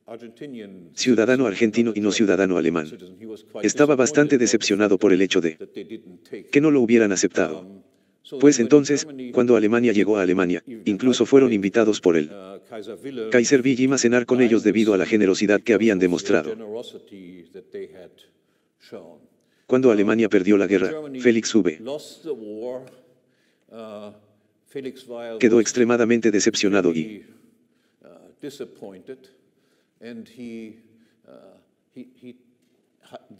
Argentinian ciudadano argentino y no ciudadano alemán. citizen. He was quite Estaba bastante disappointed decepcionado por el hecho de that they didn't take que no lo hubieran aceptado. So Pues when entonces, Germany, cuando Alemania llegó a Alemania, incluso fueron invitados por el Kaiser Wilhelm Kaiser Wilhelm a cenar con ellos debido a la generosidad que habían demostrado. generosity that they had shown. Cuando Alemania perdió la guerra, Germany Felix Ube lost the war, Felix Weil quedó was extremadamente decepcionado y very, disappointed, and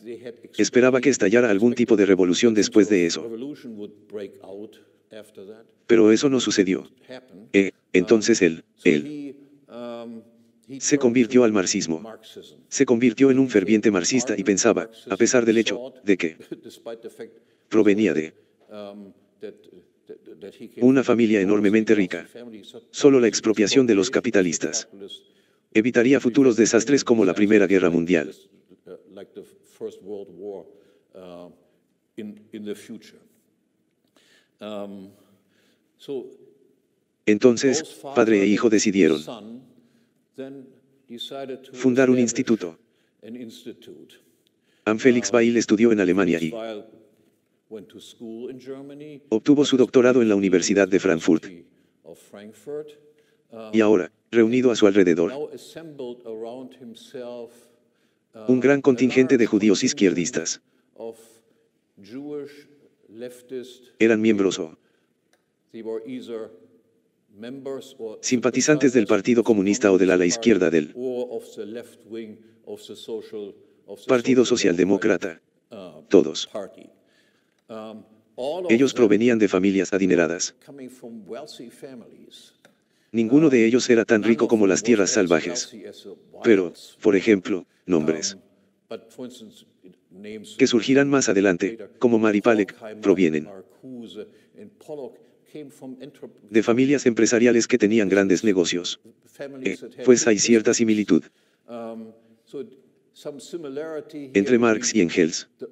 they had esperaba que estallara algún tipo de revolución después de eso. revolution would break out after that. Pero eso no sucedió. Happened. Entonces él He se convirtió al marxismo. Marxism. Se convirtió en un ferviente marxista y pensaba, a pesar del hecho de que Despite the fact provenía de that he came una from familia a enormemente wealthy rica, family, so solo la expropiación de los capitalistas evitaría futuros desastres como la Primera Guerra Mundial. like the First World War in the future. So Entonces, both father padre e hijo and decidieron son then decided to fundar un establish instituto. an institute. Felix Weil estudió en Alemania y Weil went to school in Germany, obtuvo su doctorado en la Universidad de Frankfurt. of Frankfurt, Y ahora, reunido a su alrededor, now assembled around himself un gran contingente de a large judíos contingent izquierdistas. of Jewish leftist Eran miembros o They were either members or simpatizantes del Partido Comunista o del ala izquierda del or of the left wing of the Partido Social Socialdemócrata. Todos. Party. All of Ellos them provenían de familias adineradas. coming from wealthy families. Ninguno de ellos era tan None rico of como them las was tierras as salvajes. wealthy as the Pero, Wilds. por ejemplo, nombres But for instance, names que surgirán más adelante, como Maripalek, Horkheimer, provienen Marcuse, and Pollock came from de familias empresariales que tenían grandes negocios. families that had Pues hay big cierta similitud So some similarity entre here Marx y between Engels. the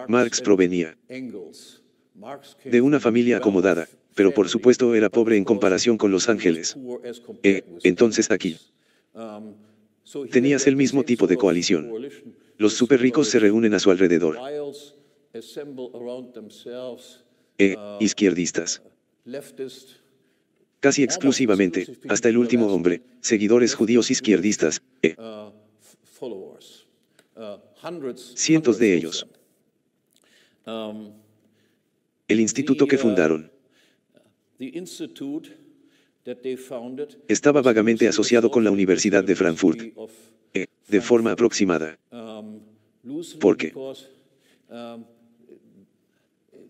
Marx and provenía Engels. Marx came de una from a familia acomodada, well-off pero por family, supuesto era but pobre en of course, comparación con Los he was Ángeles. poor as compared with Entonces Engels. aquí So he tenías had el the mismo same tipo de sort of coalición. coalition. Los superricos se reúnen a su alrededor. Wiles assemble around themselves, Izquierdistas. leftist, Casi exclusivamente, hasta el último hombre, seguidores judíos izquierdistas. followers. Hundreds Cientos de of ellos. them. El instituto que fundaron The institute that they founded estaba was vagamente loosely asociado con la associated Universidad de with the Frankfurt, University of de forma aproximada. loosely ¿Por qué? because,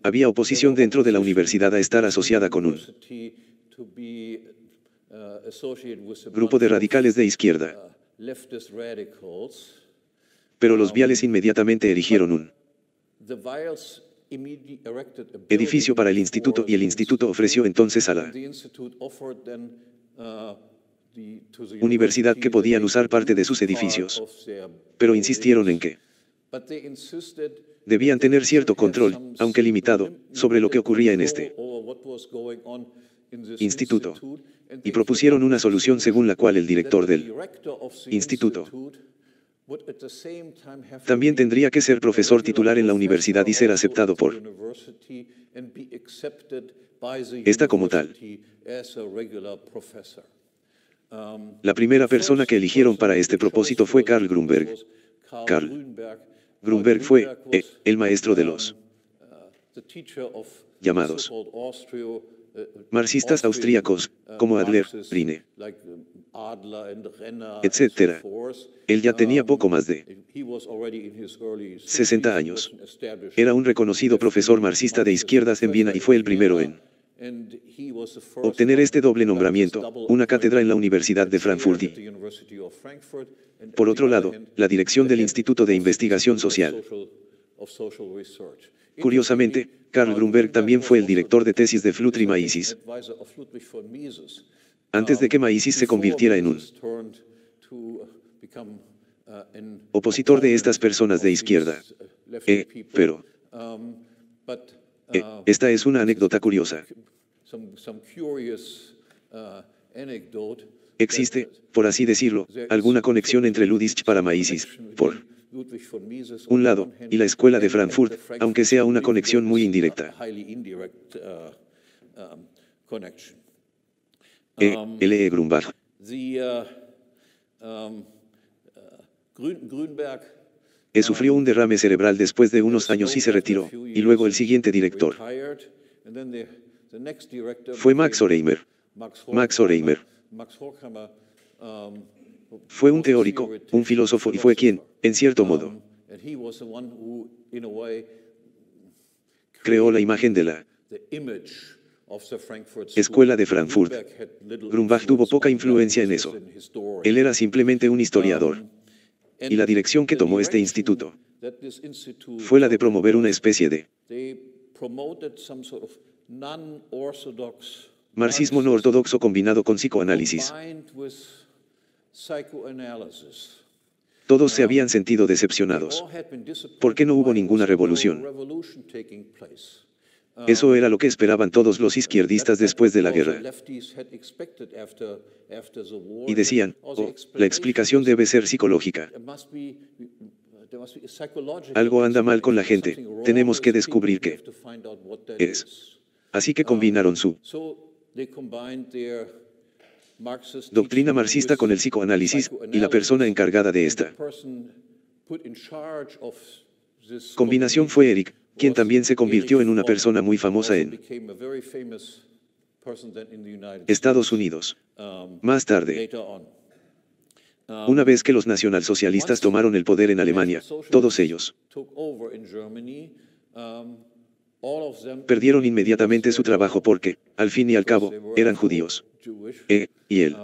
Había oposición dentro de la universidad a estar asociada con un university to be, associated with a grupo de bunch of, radicales de izquierda, leftist radicals. pero los Viales inmediatamente erigieron un The Wiles erected a edificio building para el instituto y el for instituto ofreció entonces a la the institute offered then, to the universidad que university podían that usar they parte de could sus use edificios, part of their pero insistieron en que But they insisted debían that they tener cierto should have control, some aunque limitado, sobre lo que ocurría en control este over what was going on in this instituto, institute, and y they propusieron una solución según la cual el director that the del director of the instituto institute would at the same time have to también be tendría que ser a profesor regular titular en la universidad y ser professor aceptado also por at the university and be accepted by the esta como tal. university as a regular professor. La primera persona que eligieron para este propósito fue Karl Grünberg. Karl Grünberg fue el maestro de los llamados marxistas austríacos, como Adler, Rinne, etc. Él ya tenía poco más de 60 años. Era un reconocido profesor marxista de izquierdas en Viena y fue el primero en obtener este doble nombramiento, una cátedra en la Universidad de Frankfurt y, por otro lado, la dirección del Instituto de Investigación Social. Curiosamente, Karl Grünberg también fue el director de tesis de Friedrich Mises, antes de que Mises se convirtiera en un opositor de estas personas de izquierda. Pero esta es una anécdota curiosa. Existe, por así decirlo, alguna conexión entre Ludwig para Mises, por un lado, y la escuela de Frankfurt, aunque sea una conexión muy indirecta. L. E. Grünberg. Sufrió un derrame cerebral después de unos años y se retiró, y luego el siguiente director fue Max Horkheimer. Max Horkheimer fue un teórico, un filósofo y fue quien, en cierto modo, creó la imagen de la escuela de Frankfurt. Grünberg tuvo poca influencia en eso. Él era simplemente un historiador. Y la dirección que tomó este instituto fue la de promover una especie de marxismo no ortodoxo combinado con psicoanálisis. Todos se habían sentido decepcionados. ¿Por qué no hubo ninguna revolución? Eso era lo que esperaban todos los izquierdistas después de la guerra. Y decían, la explicación debe ser psicológica. Algo anda mal con la gente, tenemos que descubrir qué es. Así que combinaron su doctrina marxista con el psicoanálisis, y la persona encargada de esta combinación fue Eric, quien también se convirtió en una persona muy famosa en Estados Unidos. Más tarde, una vez que los nacionalsocialistas tomaron el poder en Alemania, todos ellos perdieron inmediatamente su trabajo porque, al fin y al cabo, eran judíos. Y el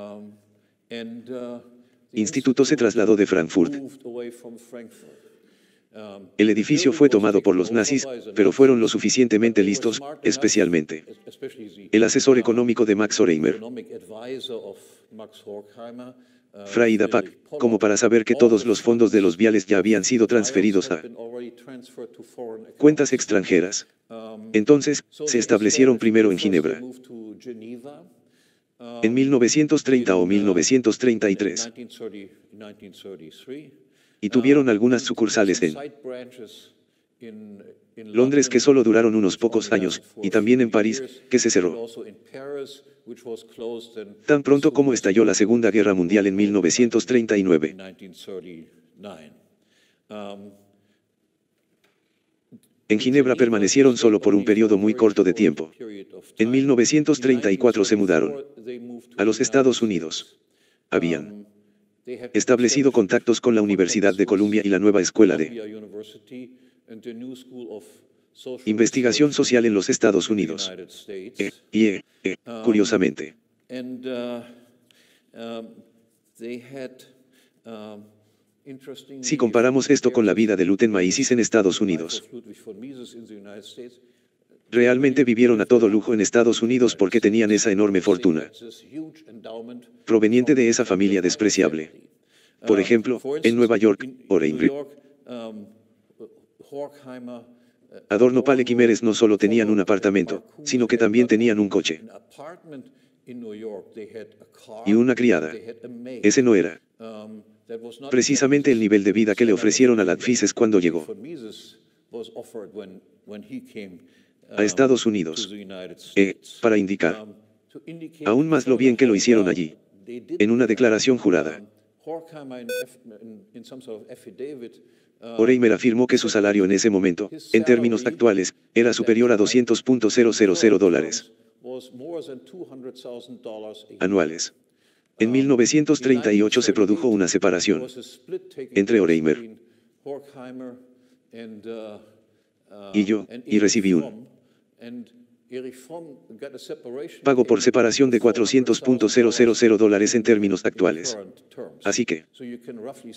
instituto se trasladó de Frankfurt. El edificio fue tomado por los nazis, pero fueron lo suficientemente listos, especialmente el asesor económico de Max Horkheimer, Fray Dapak, como para saber que todos los fondos de los viales ya habían sido transferidos a cuentas extranjeras. Entonces, se establecieron primero en Ginebra, en 1930 o 1933. Y tuvieron algunas sucursales en Londres que solo duraron unos pocos años, y también en París, que se cerró tan pronto como estalló la Segunda Guerra Mundial en 1939. En Ginebra permanecieron solo por un periodo muy corto de tiempo. En 1934 se mudaron a los Estados Unidos. Habían establecido contactos con la Universidad de Columbia y la nueva escuela de investigación social en los Estados Unidos. Curiosamente, si comparamos esto con la vida de Ludwig Mises en Estados Unidos, realmente vivieron a todo lujo en Estados Unidos porque tenían esa enorme fortuna proveniente de esa familia despreciable. Por ejemplo, en Nueva York, Horkheimer, Adorno Pale Quimeres no solo tenían un apartamento, sino que también tenían un coche y una criada. Ese no era precisamente el nivel de vida que le ofrecieron a Ladfises cuando llegó a Estados Unidos, para indicar aún más lo bien que lo hicieron allí. En una declaración jurada, Horkheimer afirmó que su salario en ese momento, en términos actuales, era superior a $200,000 anuales. En 1938 se produjo una separación entre Horkheimer y yo, y recibí un pago por separación de $400,000 en términos actuales. Así que,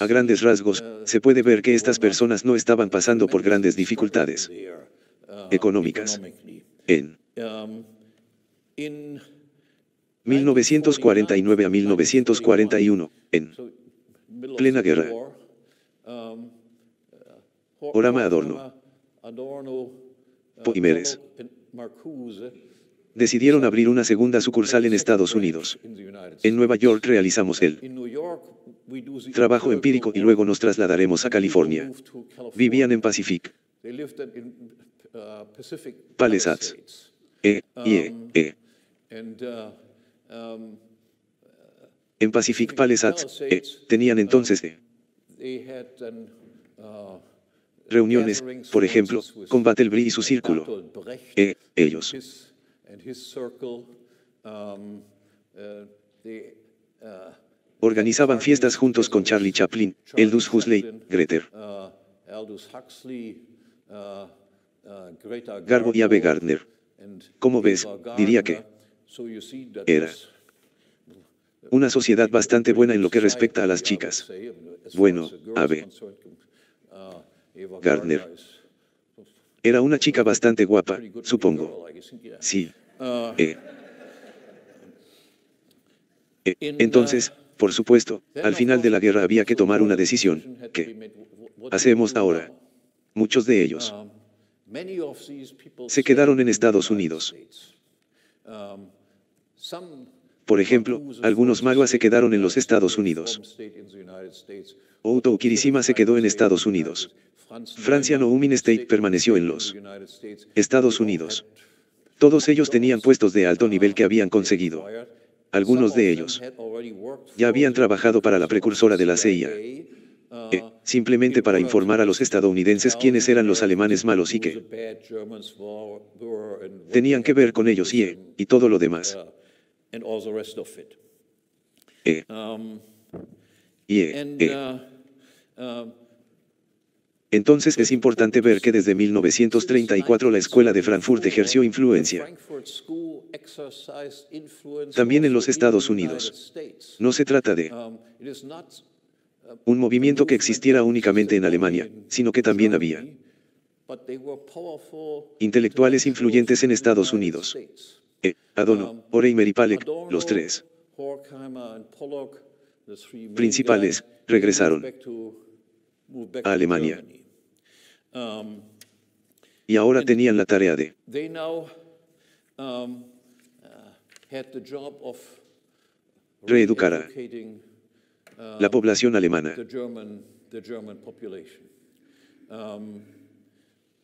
a grandes rasgos, se puede ver que estas personas no estaban pasando por grandes dificultades económicas. En 1949 a 1941, en plena guerra, Orama Adorno, Poimeres, decidieron abrir una segunda sucursal en Estados Unidos. En Nueva York realizamos el trabajo empírico y luego nos trasladaremos a California. Vivían en Pacific Palisades. En Pacific Palisades, tenían entonces reuniones, por ejemplo, con Battleby y su círculo. Ellos organizaban fiestas juntos con Charlie Chaplin, Aldous Huxley, Greta Garbo y Ava Gardner. Como ves, diría que era una sociedad bastante buena en lo que respecta a las chicas. Bueno, Ava Gardner era una chica bastante guapa, supongo. Sí. Entonces, por supuesto, al final de la guerra había que tomar una decisión. ¿Qué hacemos ahora? Muchos de ellos se quedaron en Estados Unidos. Por ejemplo, algunos Magua se quedaron en los Estados Unidos. Outo Kirishima se quedó en Estados Unidos. Francia No Umin State permaneció en los Estados Unidos. Todos ellos tenían puestos de alto nivel que habían conseguido. Algunos de ellos ya habían trabajado para la precursora de la CIA. Simplemente para informar a los estadounidenses quiénes eran los alemanes malos y que tenían que ver con ellos y todo lo demás. Entonces es importante ver que desde 1934 la escuela de Frankfurt ejerció influencia también en los Estados Unidos. No se trata de un movimiento que existiera únicamente en Alemania, sino que también había intelectuales influyentes en Estados Unidos. Adorno, Horkheimer y Palek, los tres principales, regresaron a Alemania. Y ahora tenían la tarea de reeducar a la población alemana.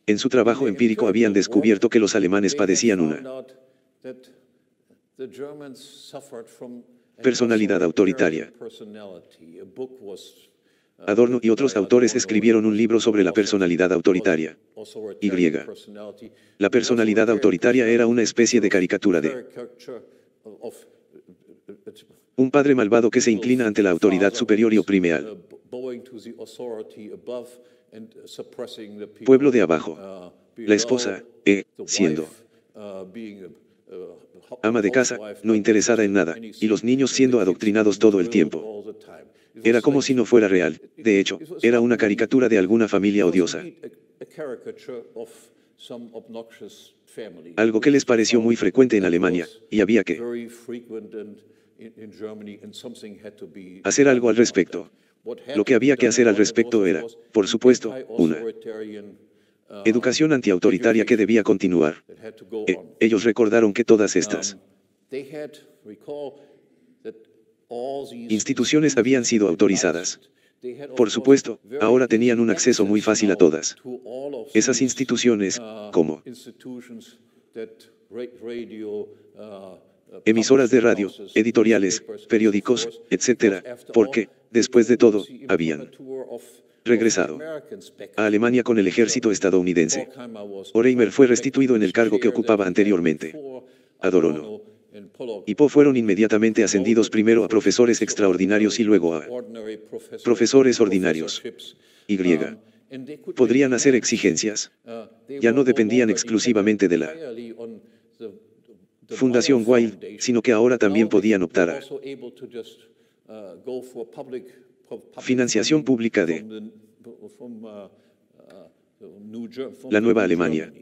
En su trabajo empírico habían descubierto que los alemanes padecían una personalidad autoritaria. Adorno y otros autores escribieron un libro sobre la personalidad autoritaria. Y. La personalidad autoritaria era una especie de caricatura de un padre malvado que se inclina ante la autoridad superior y oprime al pueblo de abajo. La esposa, siendo ama de casa, no interesada en nada, y los niños siendo adoctrinados todo el tiempo. Era como si no fuera real, de hecho, era una caricatura de alguna familia odiosa. Algo que les pareció muy frecuente en Alemania, y había que hacer algo al respecto. Lo que había que hacer al respecto era, por supuesto, una educación antiautoritaria que debía continuar. Ellos recordaron que todas estas instituciones habían sido autorizadas. Por supuesto, ahora tenían un acceso muy fácil a todas esas instituciones, como emisoras de radio, editoriales, periódicos, etc., porque, después de todo, habían regresado a Alemania con el ejército estadounidense. Horkheimer fue restituido en el cargo que ocupaba anteriormente. Adorno y Poe fueron inmediatamente ascendidos primero a profesores extraordinarios y luego a profesores ordinarios. Y podrían hacer exigencias. Ya no dependían exclusivamente de la Fundación Wilde, sino que ahora también podían optar a financiación pública de la Nueva Alemania.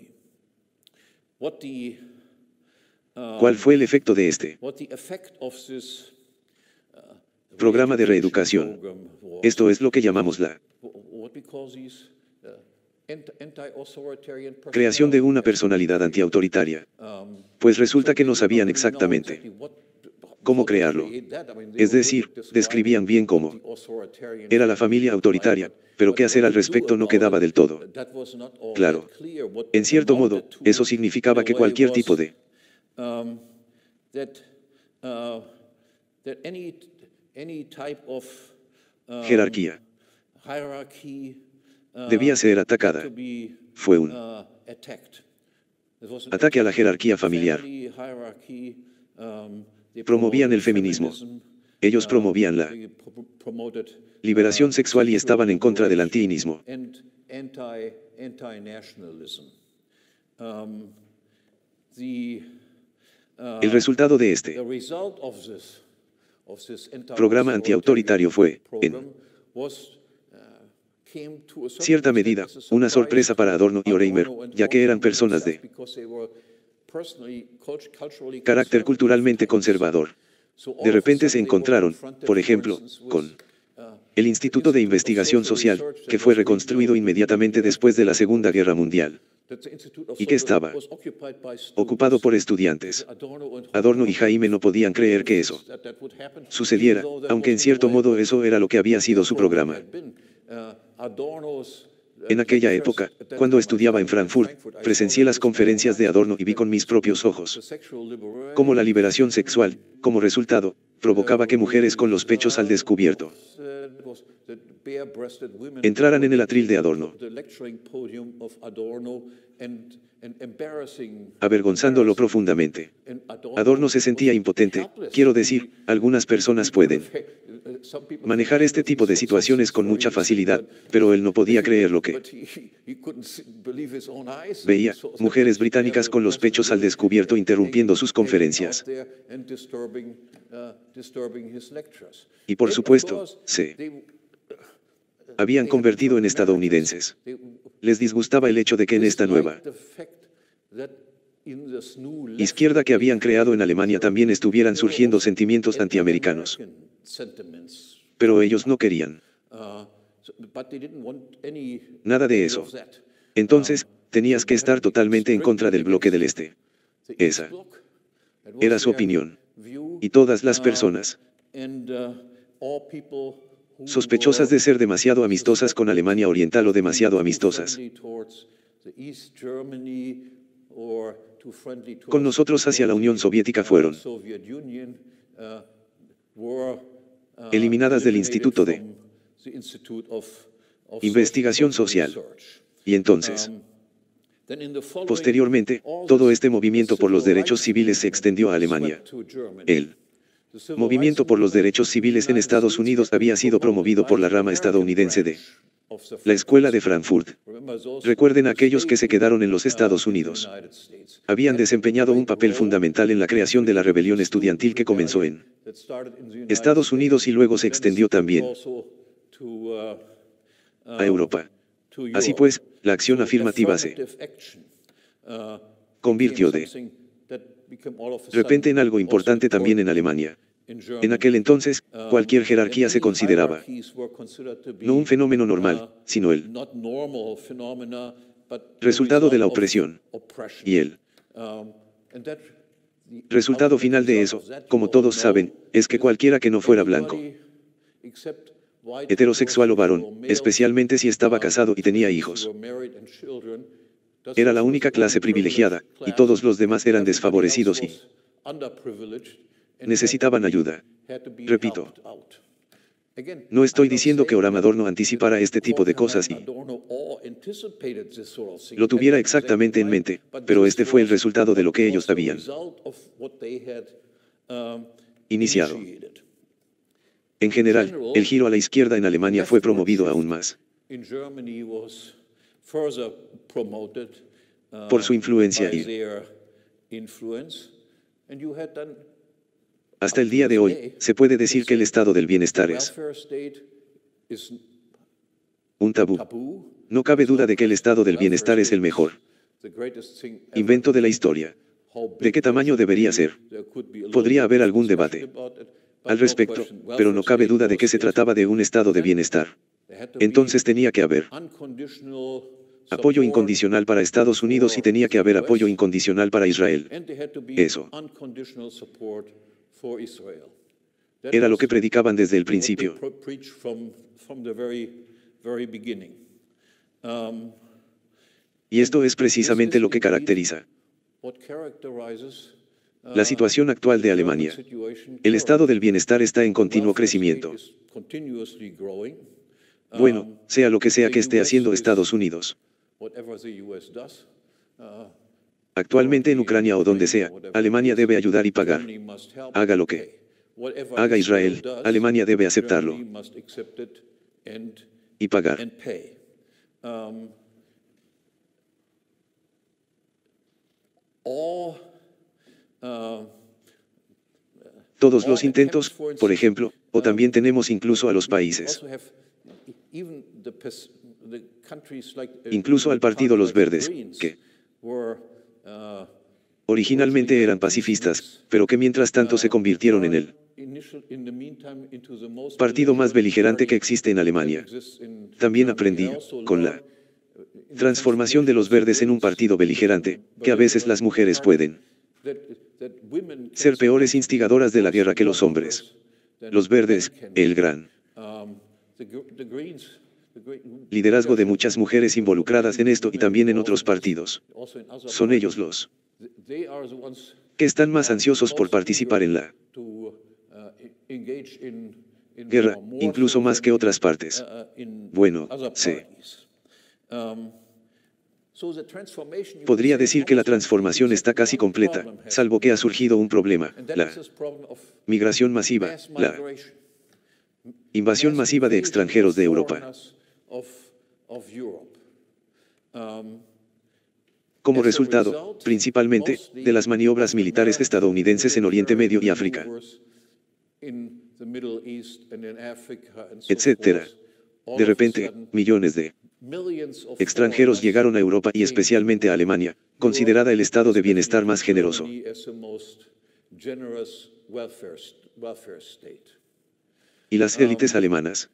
¿Cuál fue el efecto de este programa de reeducación? Esto es lo que llamamos la creación de una personalidad antiautoritaria. Pues resulta que no sabían exactamente cómo crearlo. Es decir, describían bien cómo era la familia autoritaria, pero qué hacer al respecto no quedaba del todo claro. En cierto modo, eso significaba que cualquier tipo de jerarquía debía ser atacada. Fue un ataque a la jerarquía familiar. Promovían el feminismo. Ellos promovían la liberación sexual y estaban en contra del antiinismo. El resultado de este programa antiautoritario fue, en cierta medida, una sorpresa para Adorno y Horkheimer, ya que eran personas de carácter culturalmente conservador. De repente se encontraron, por ejemplo, con el Instituto de Investigación Social, que fue reconstruido inmediatamente después de la Segunda Guerra Mundial, y que estaba ocupado por estudiantes. Adorno y Jaime no podían creer que eso sucediera, aunque en cierto modo eso era lo que había sido su programa. En aquella época, cuando estudiaba en Frankfurt, presencié las conferencias de Adorno y vi con mis propios ojos cómo la liberación sexual, como resultado, provocaba que mujeres con los pechos al descubierto entraran en el atril de Adorno, avergonzándolo profundamente. Adorno se sentía impotente, quiero decir, algunas personas pueden manejar este tipo de situaciones con mucha facilidad, pero él no podía creer lo que veía, mujeres británicas con los pechos al descubierto interrumpiendo sus conferencias. Y por supuesto, se habían convertido en estadounidenses. Les disgustaba el hecho de que en esta nueva izquierda que habían creado en Alemania también estuvieran surgiendo sentimientos antiamericanos. Pero ellos no querían nada de eso. Entonces, tenías que estar totalmente en contra del bloque del Este. Esa era su opinión. Y todas las personas sospechosas de ser demasiado amistosas con Alemania Oriental o demasiado amistosas con nosotros hacia la Unión Soviética fueron eliminadas del Instituto de Investigación Social. Y entonces, posteriormente, todo este movimiento por los derechos civiles se extendió a Alemania. El movimiento por los derechos civiles en Estados Unidos había sido promovido por la rama estadounidense de la Escuela de Frankfurt. Recuerden a aquellos que se quedaron en los Estados Unidos. Habían desempeñado un papel fundamental en la creación de la rebelión estudiantil que comenzó en Estados Unidos y luego se extendió también a Europa. Así pues, la acción afirmativa se convirtió de repente en algo importante también en Alemania. En aquel entonces, cualquier jerarquía se consideraba no un fenómeno normal, sino el resultado de la opresión. Y el resultado final de eso, como todos saben, es que cualquiera que no fuera blanco, heterosexual o varón, especialmente si estaba casado y tenía hijos, era la única clase privilegiada, y todos los demás eran desfavorecidos y Necesitaban ayuda. Repito, no estoy diciendo que Oram Adorno anticipara este tipo de cosas y lo tuviera exactamente en mente, pero este fue el resultado de lo que ellos habían iniciado. En general, el giro a la izquierda en Alemania fue promovido aún más por su influencia y hasta el día de hoy, se puede decir que el estado del bienestar es un tabú. No cabe duda de que el estado del bienestar es el mejor invento de la historia. ¿De qué tamaño debería ser? Podría haber algún debate al respecto, pero no cabe duda de que se trataba de un estado de bienestar. Entonces tenía que haber apoyo incondicional para Estados Unidos y tenía que haber apoyo incondicional para Israel. Eso era lo que predicaban desde el principio. Y esto es precisamente lo que caracteriza la situación actual de Alemania. El estado del bienestar está en continuo crecimiento. Bueno, sea lo que sea que esté haciendo Estados Unidos. Actualmente en Ucrania o donde sea, Alemania debe ayudar y pagar. Haga lo que haga Israel, Alemania debe aceptarlo y pagar. Todos los intentos, por ejemplo, o también tenemos incluso a los países, incluso al partido Los Verdes, que originalmente eran pacifistas, pero que mientras tanto se convirtieron en el partido más beligerante que existe en Alemania. También aprendí, con la transformación de Los Verdes en un partido beligerante, que a veces las mujeres pueden ser peores instigadoras de la guerra que los hombres. Los Verdes, el gran liderazgo de muchas mujeres involucradas en esto y también en otros partidos. Son ellos los que están más ansiosos por participar en la guerra, incluso más que otras partes. Bueno, sé. Podría decir que la transformación está casi completa, salvo que ha surgido un problema, la migración masiva, la invasión masiva de extranjeros de Europa. Como resultado, principalmente, de las maniobras militares estadounidenses en Oriente Medio y África, etc. De repente, millones de extranjeros llegaron a Europa y especialmente a Alemania, considerada el estado de bienestar más generoso. Y las élites alemanas,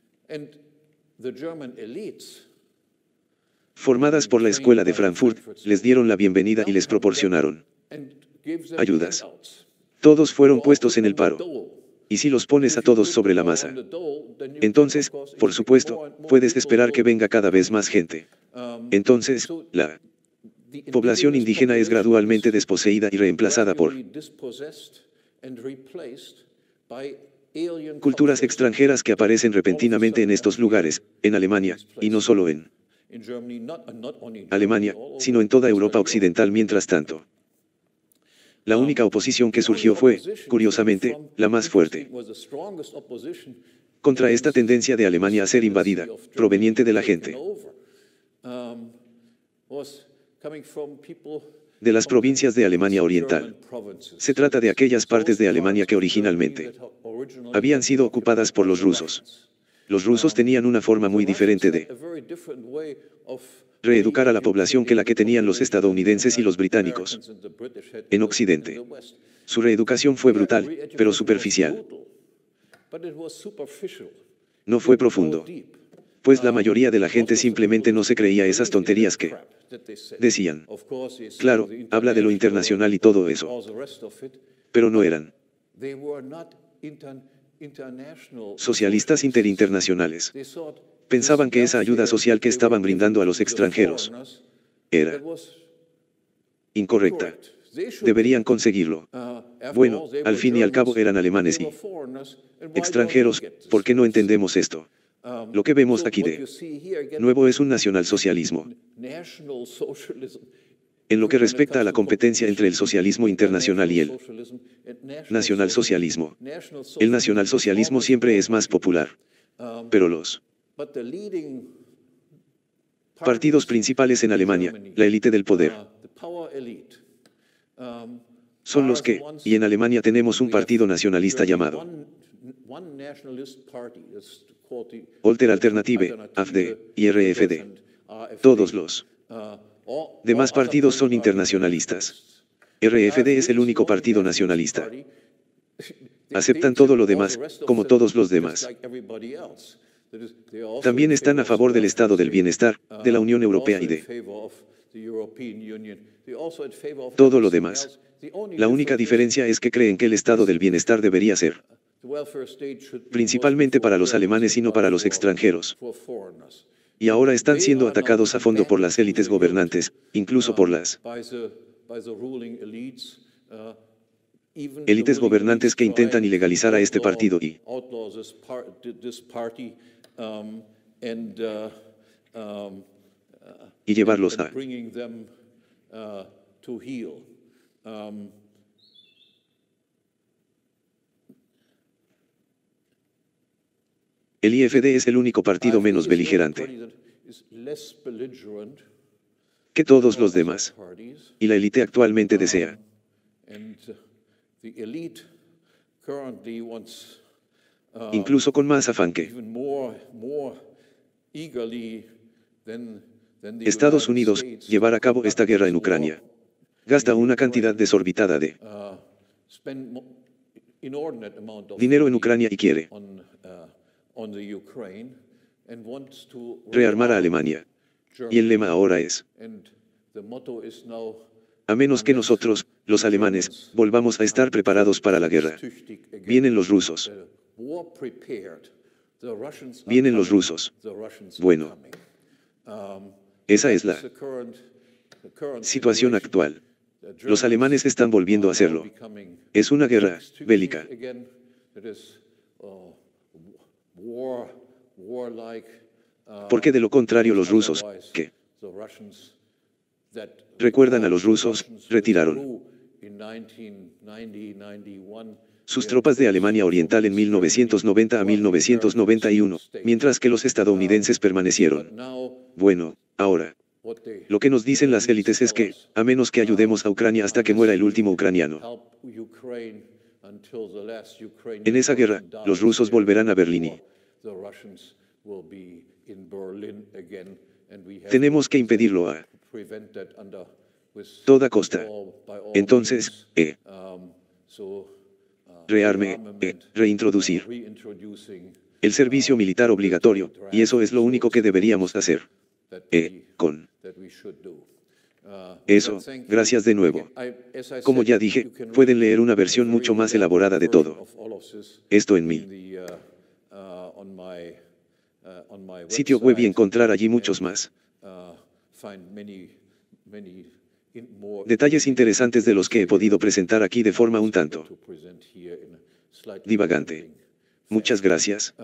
formadas por la Escuela de Frankfurt, les dieron la bienvenida y les proporcionaron ayudas. Todos fueron puestos en el paro. Y si los pones a todos sobre la masa, entonces, por supuesto, puedes esperar que venga cada vez más gente. Entonces, la población indígena es gradualmente desposeída y reemplazada por culturas extranjeras que aparecen repentinamente en estos lugares, en Alemania, y no solo en Alemania, sino en toda Europa occidental mientras tanto. La única oposición que surgió fue, curiosamente, la más fuerte contra esta tendencia de Alemania a ser invadida, proveniente de la gente de las provincias de Alemania Oriental. Se trata de aquellas partes de Alemania que originalmente habían sido ocupadas por los rusos. Los rusos tenían una forma muy diferente de reeducar a la población que la que tenían los estadounidenses y los británicos en Occidente. Su reeducación fue brutal, pero superficial. No fue profundo, pues la mayoría de la gente simplemente no se creía esas tonterías que decían. Claro, habla de lo internacional y todo eso, pero no eran socialistas interinternacionales. Pensaban que esa ayuda social que estaban brindando a los extranjeros era incorrecta. Deberían conseguirlo. Bueno, al fin y al cabo eran alemanes y extranjeros. ¿Por qué no entendemos esto? Lo que vemos aquí de nuevo es un nacionalsocialismo. En lo que respecta a la competencia entre el socialismo internacional y el nacionalsocialismo, el nacionalsocialismo siempre es más popular. Pero los partidos principales en Alemania, la élite del poder, son los que, y en Alemania tenemos un partido nacionalista llamado Alter Alternative, AfD, y RFD. Todos los demás partidos son internacionalistas. RFD es el único partido nacionalista. Aceptan todo lo demás, como todos los demás. También están a favor del estado del bienestar, de la Unión Europea y de todo lo demás. La única diferencia es que creen que el estado del bienestar debería ser principalmente para los alemanes y no para los extranjeros. Y ahora están siendo atacados a fondo por las élites gobernantes, incluso por las élites gobernantes que intentan ilegalizar a este partido y llevarlos a el IFD es el único partido menos beligerante que todos los demás, y la élite actualmente desea incluso con más afán que Estados Unidos, llevar a cabo esta guerra en Ucrania. Gasta una cantidad desorbitada de dinero en Ucrania y quiere rearmar a Alemania. Y el lema ahora es: a menos que nosotros, los alemanes, volvamos a estar preparados para la guerra. Vienen los rusos. Vienen los rusos. Bueno, esa es la situación actual. Los alemanes están volviendo a hacerlo. Es una guerra bélica. Porque de lo contrario los rusos, que recuerdan a los rusos, retiraron sus tropas de Alemania Oriental en 1990 a 1991, mientras que los estadounidenses permanecieron. Bueno, ahora, lo que nos dicen las élites es que, a menos que ayudemos a Ucrania hasta que muera el último ucraniano, en esa guerra, los rusos volverán a Berlín y tenemos que impedirlo a toda costa. Entonces, reintroducir el servicio militar obligatorio, y eso es lo único que deberíamos hacer. Con eso, gracias de nuevo. Como ya dije, pueden leer una versión mucho más elaborada de todo esto en mi sitio web y encontrar allí muchos más detalles interesantes de los que he podido presentar aquí de forma un tanto divagante. Muchas gracias.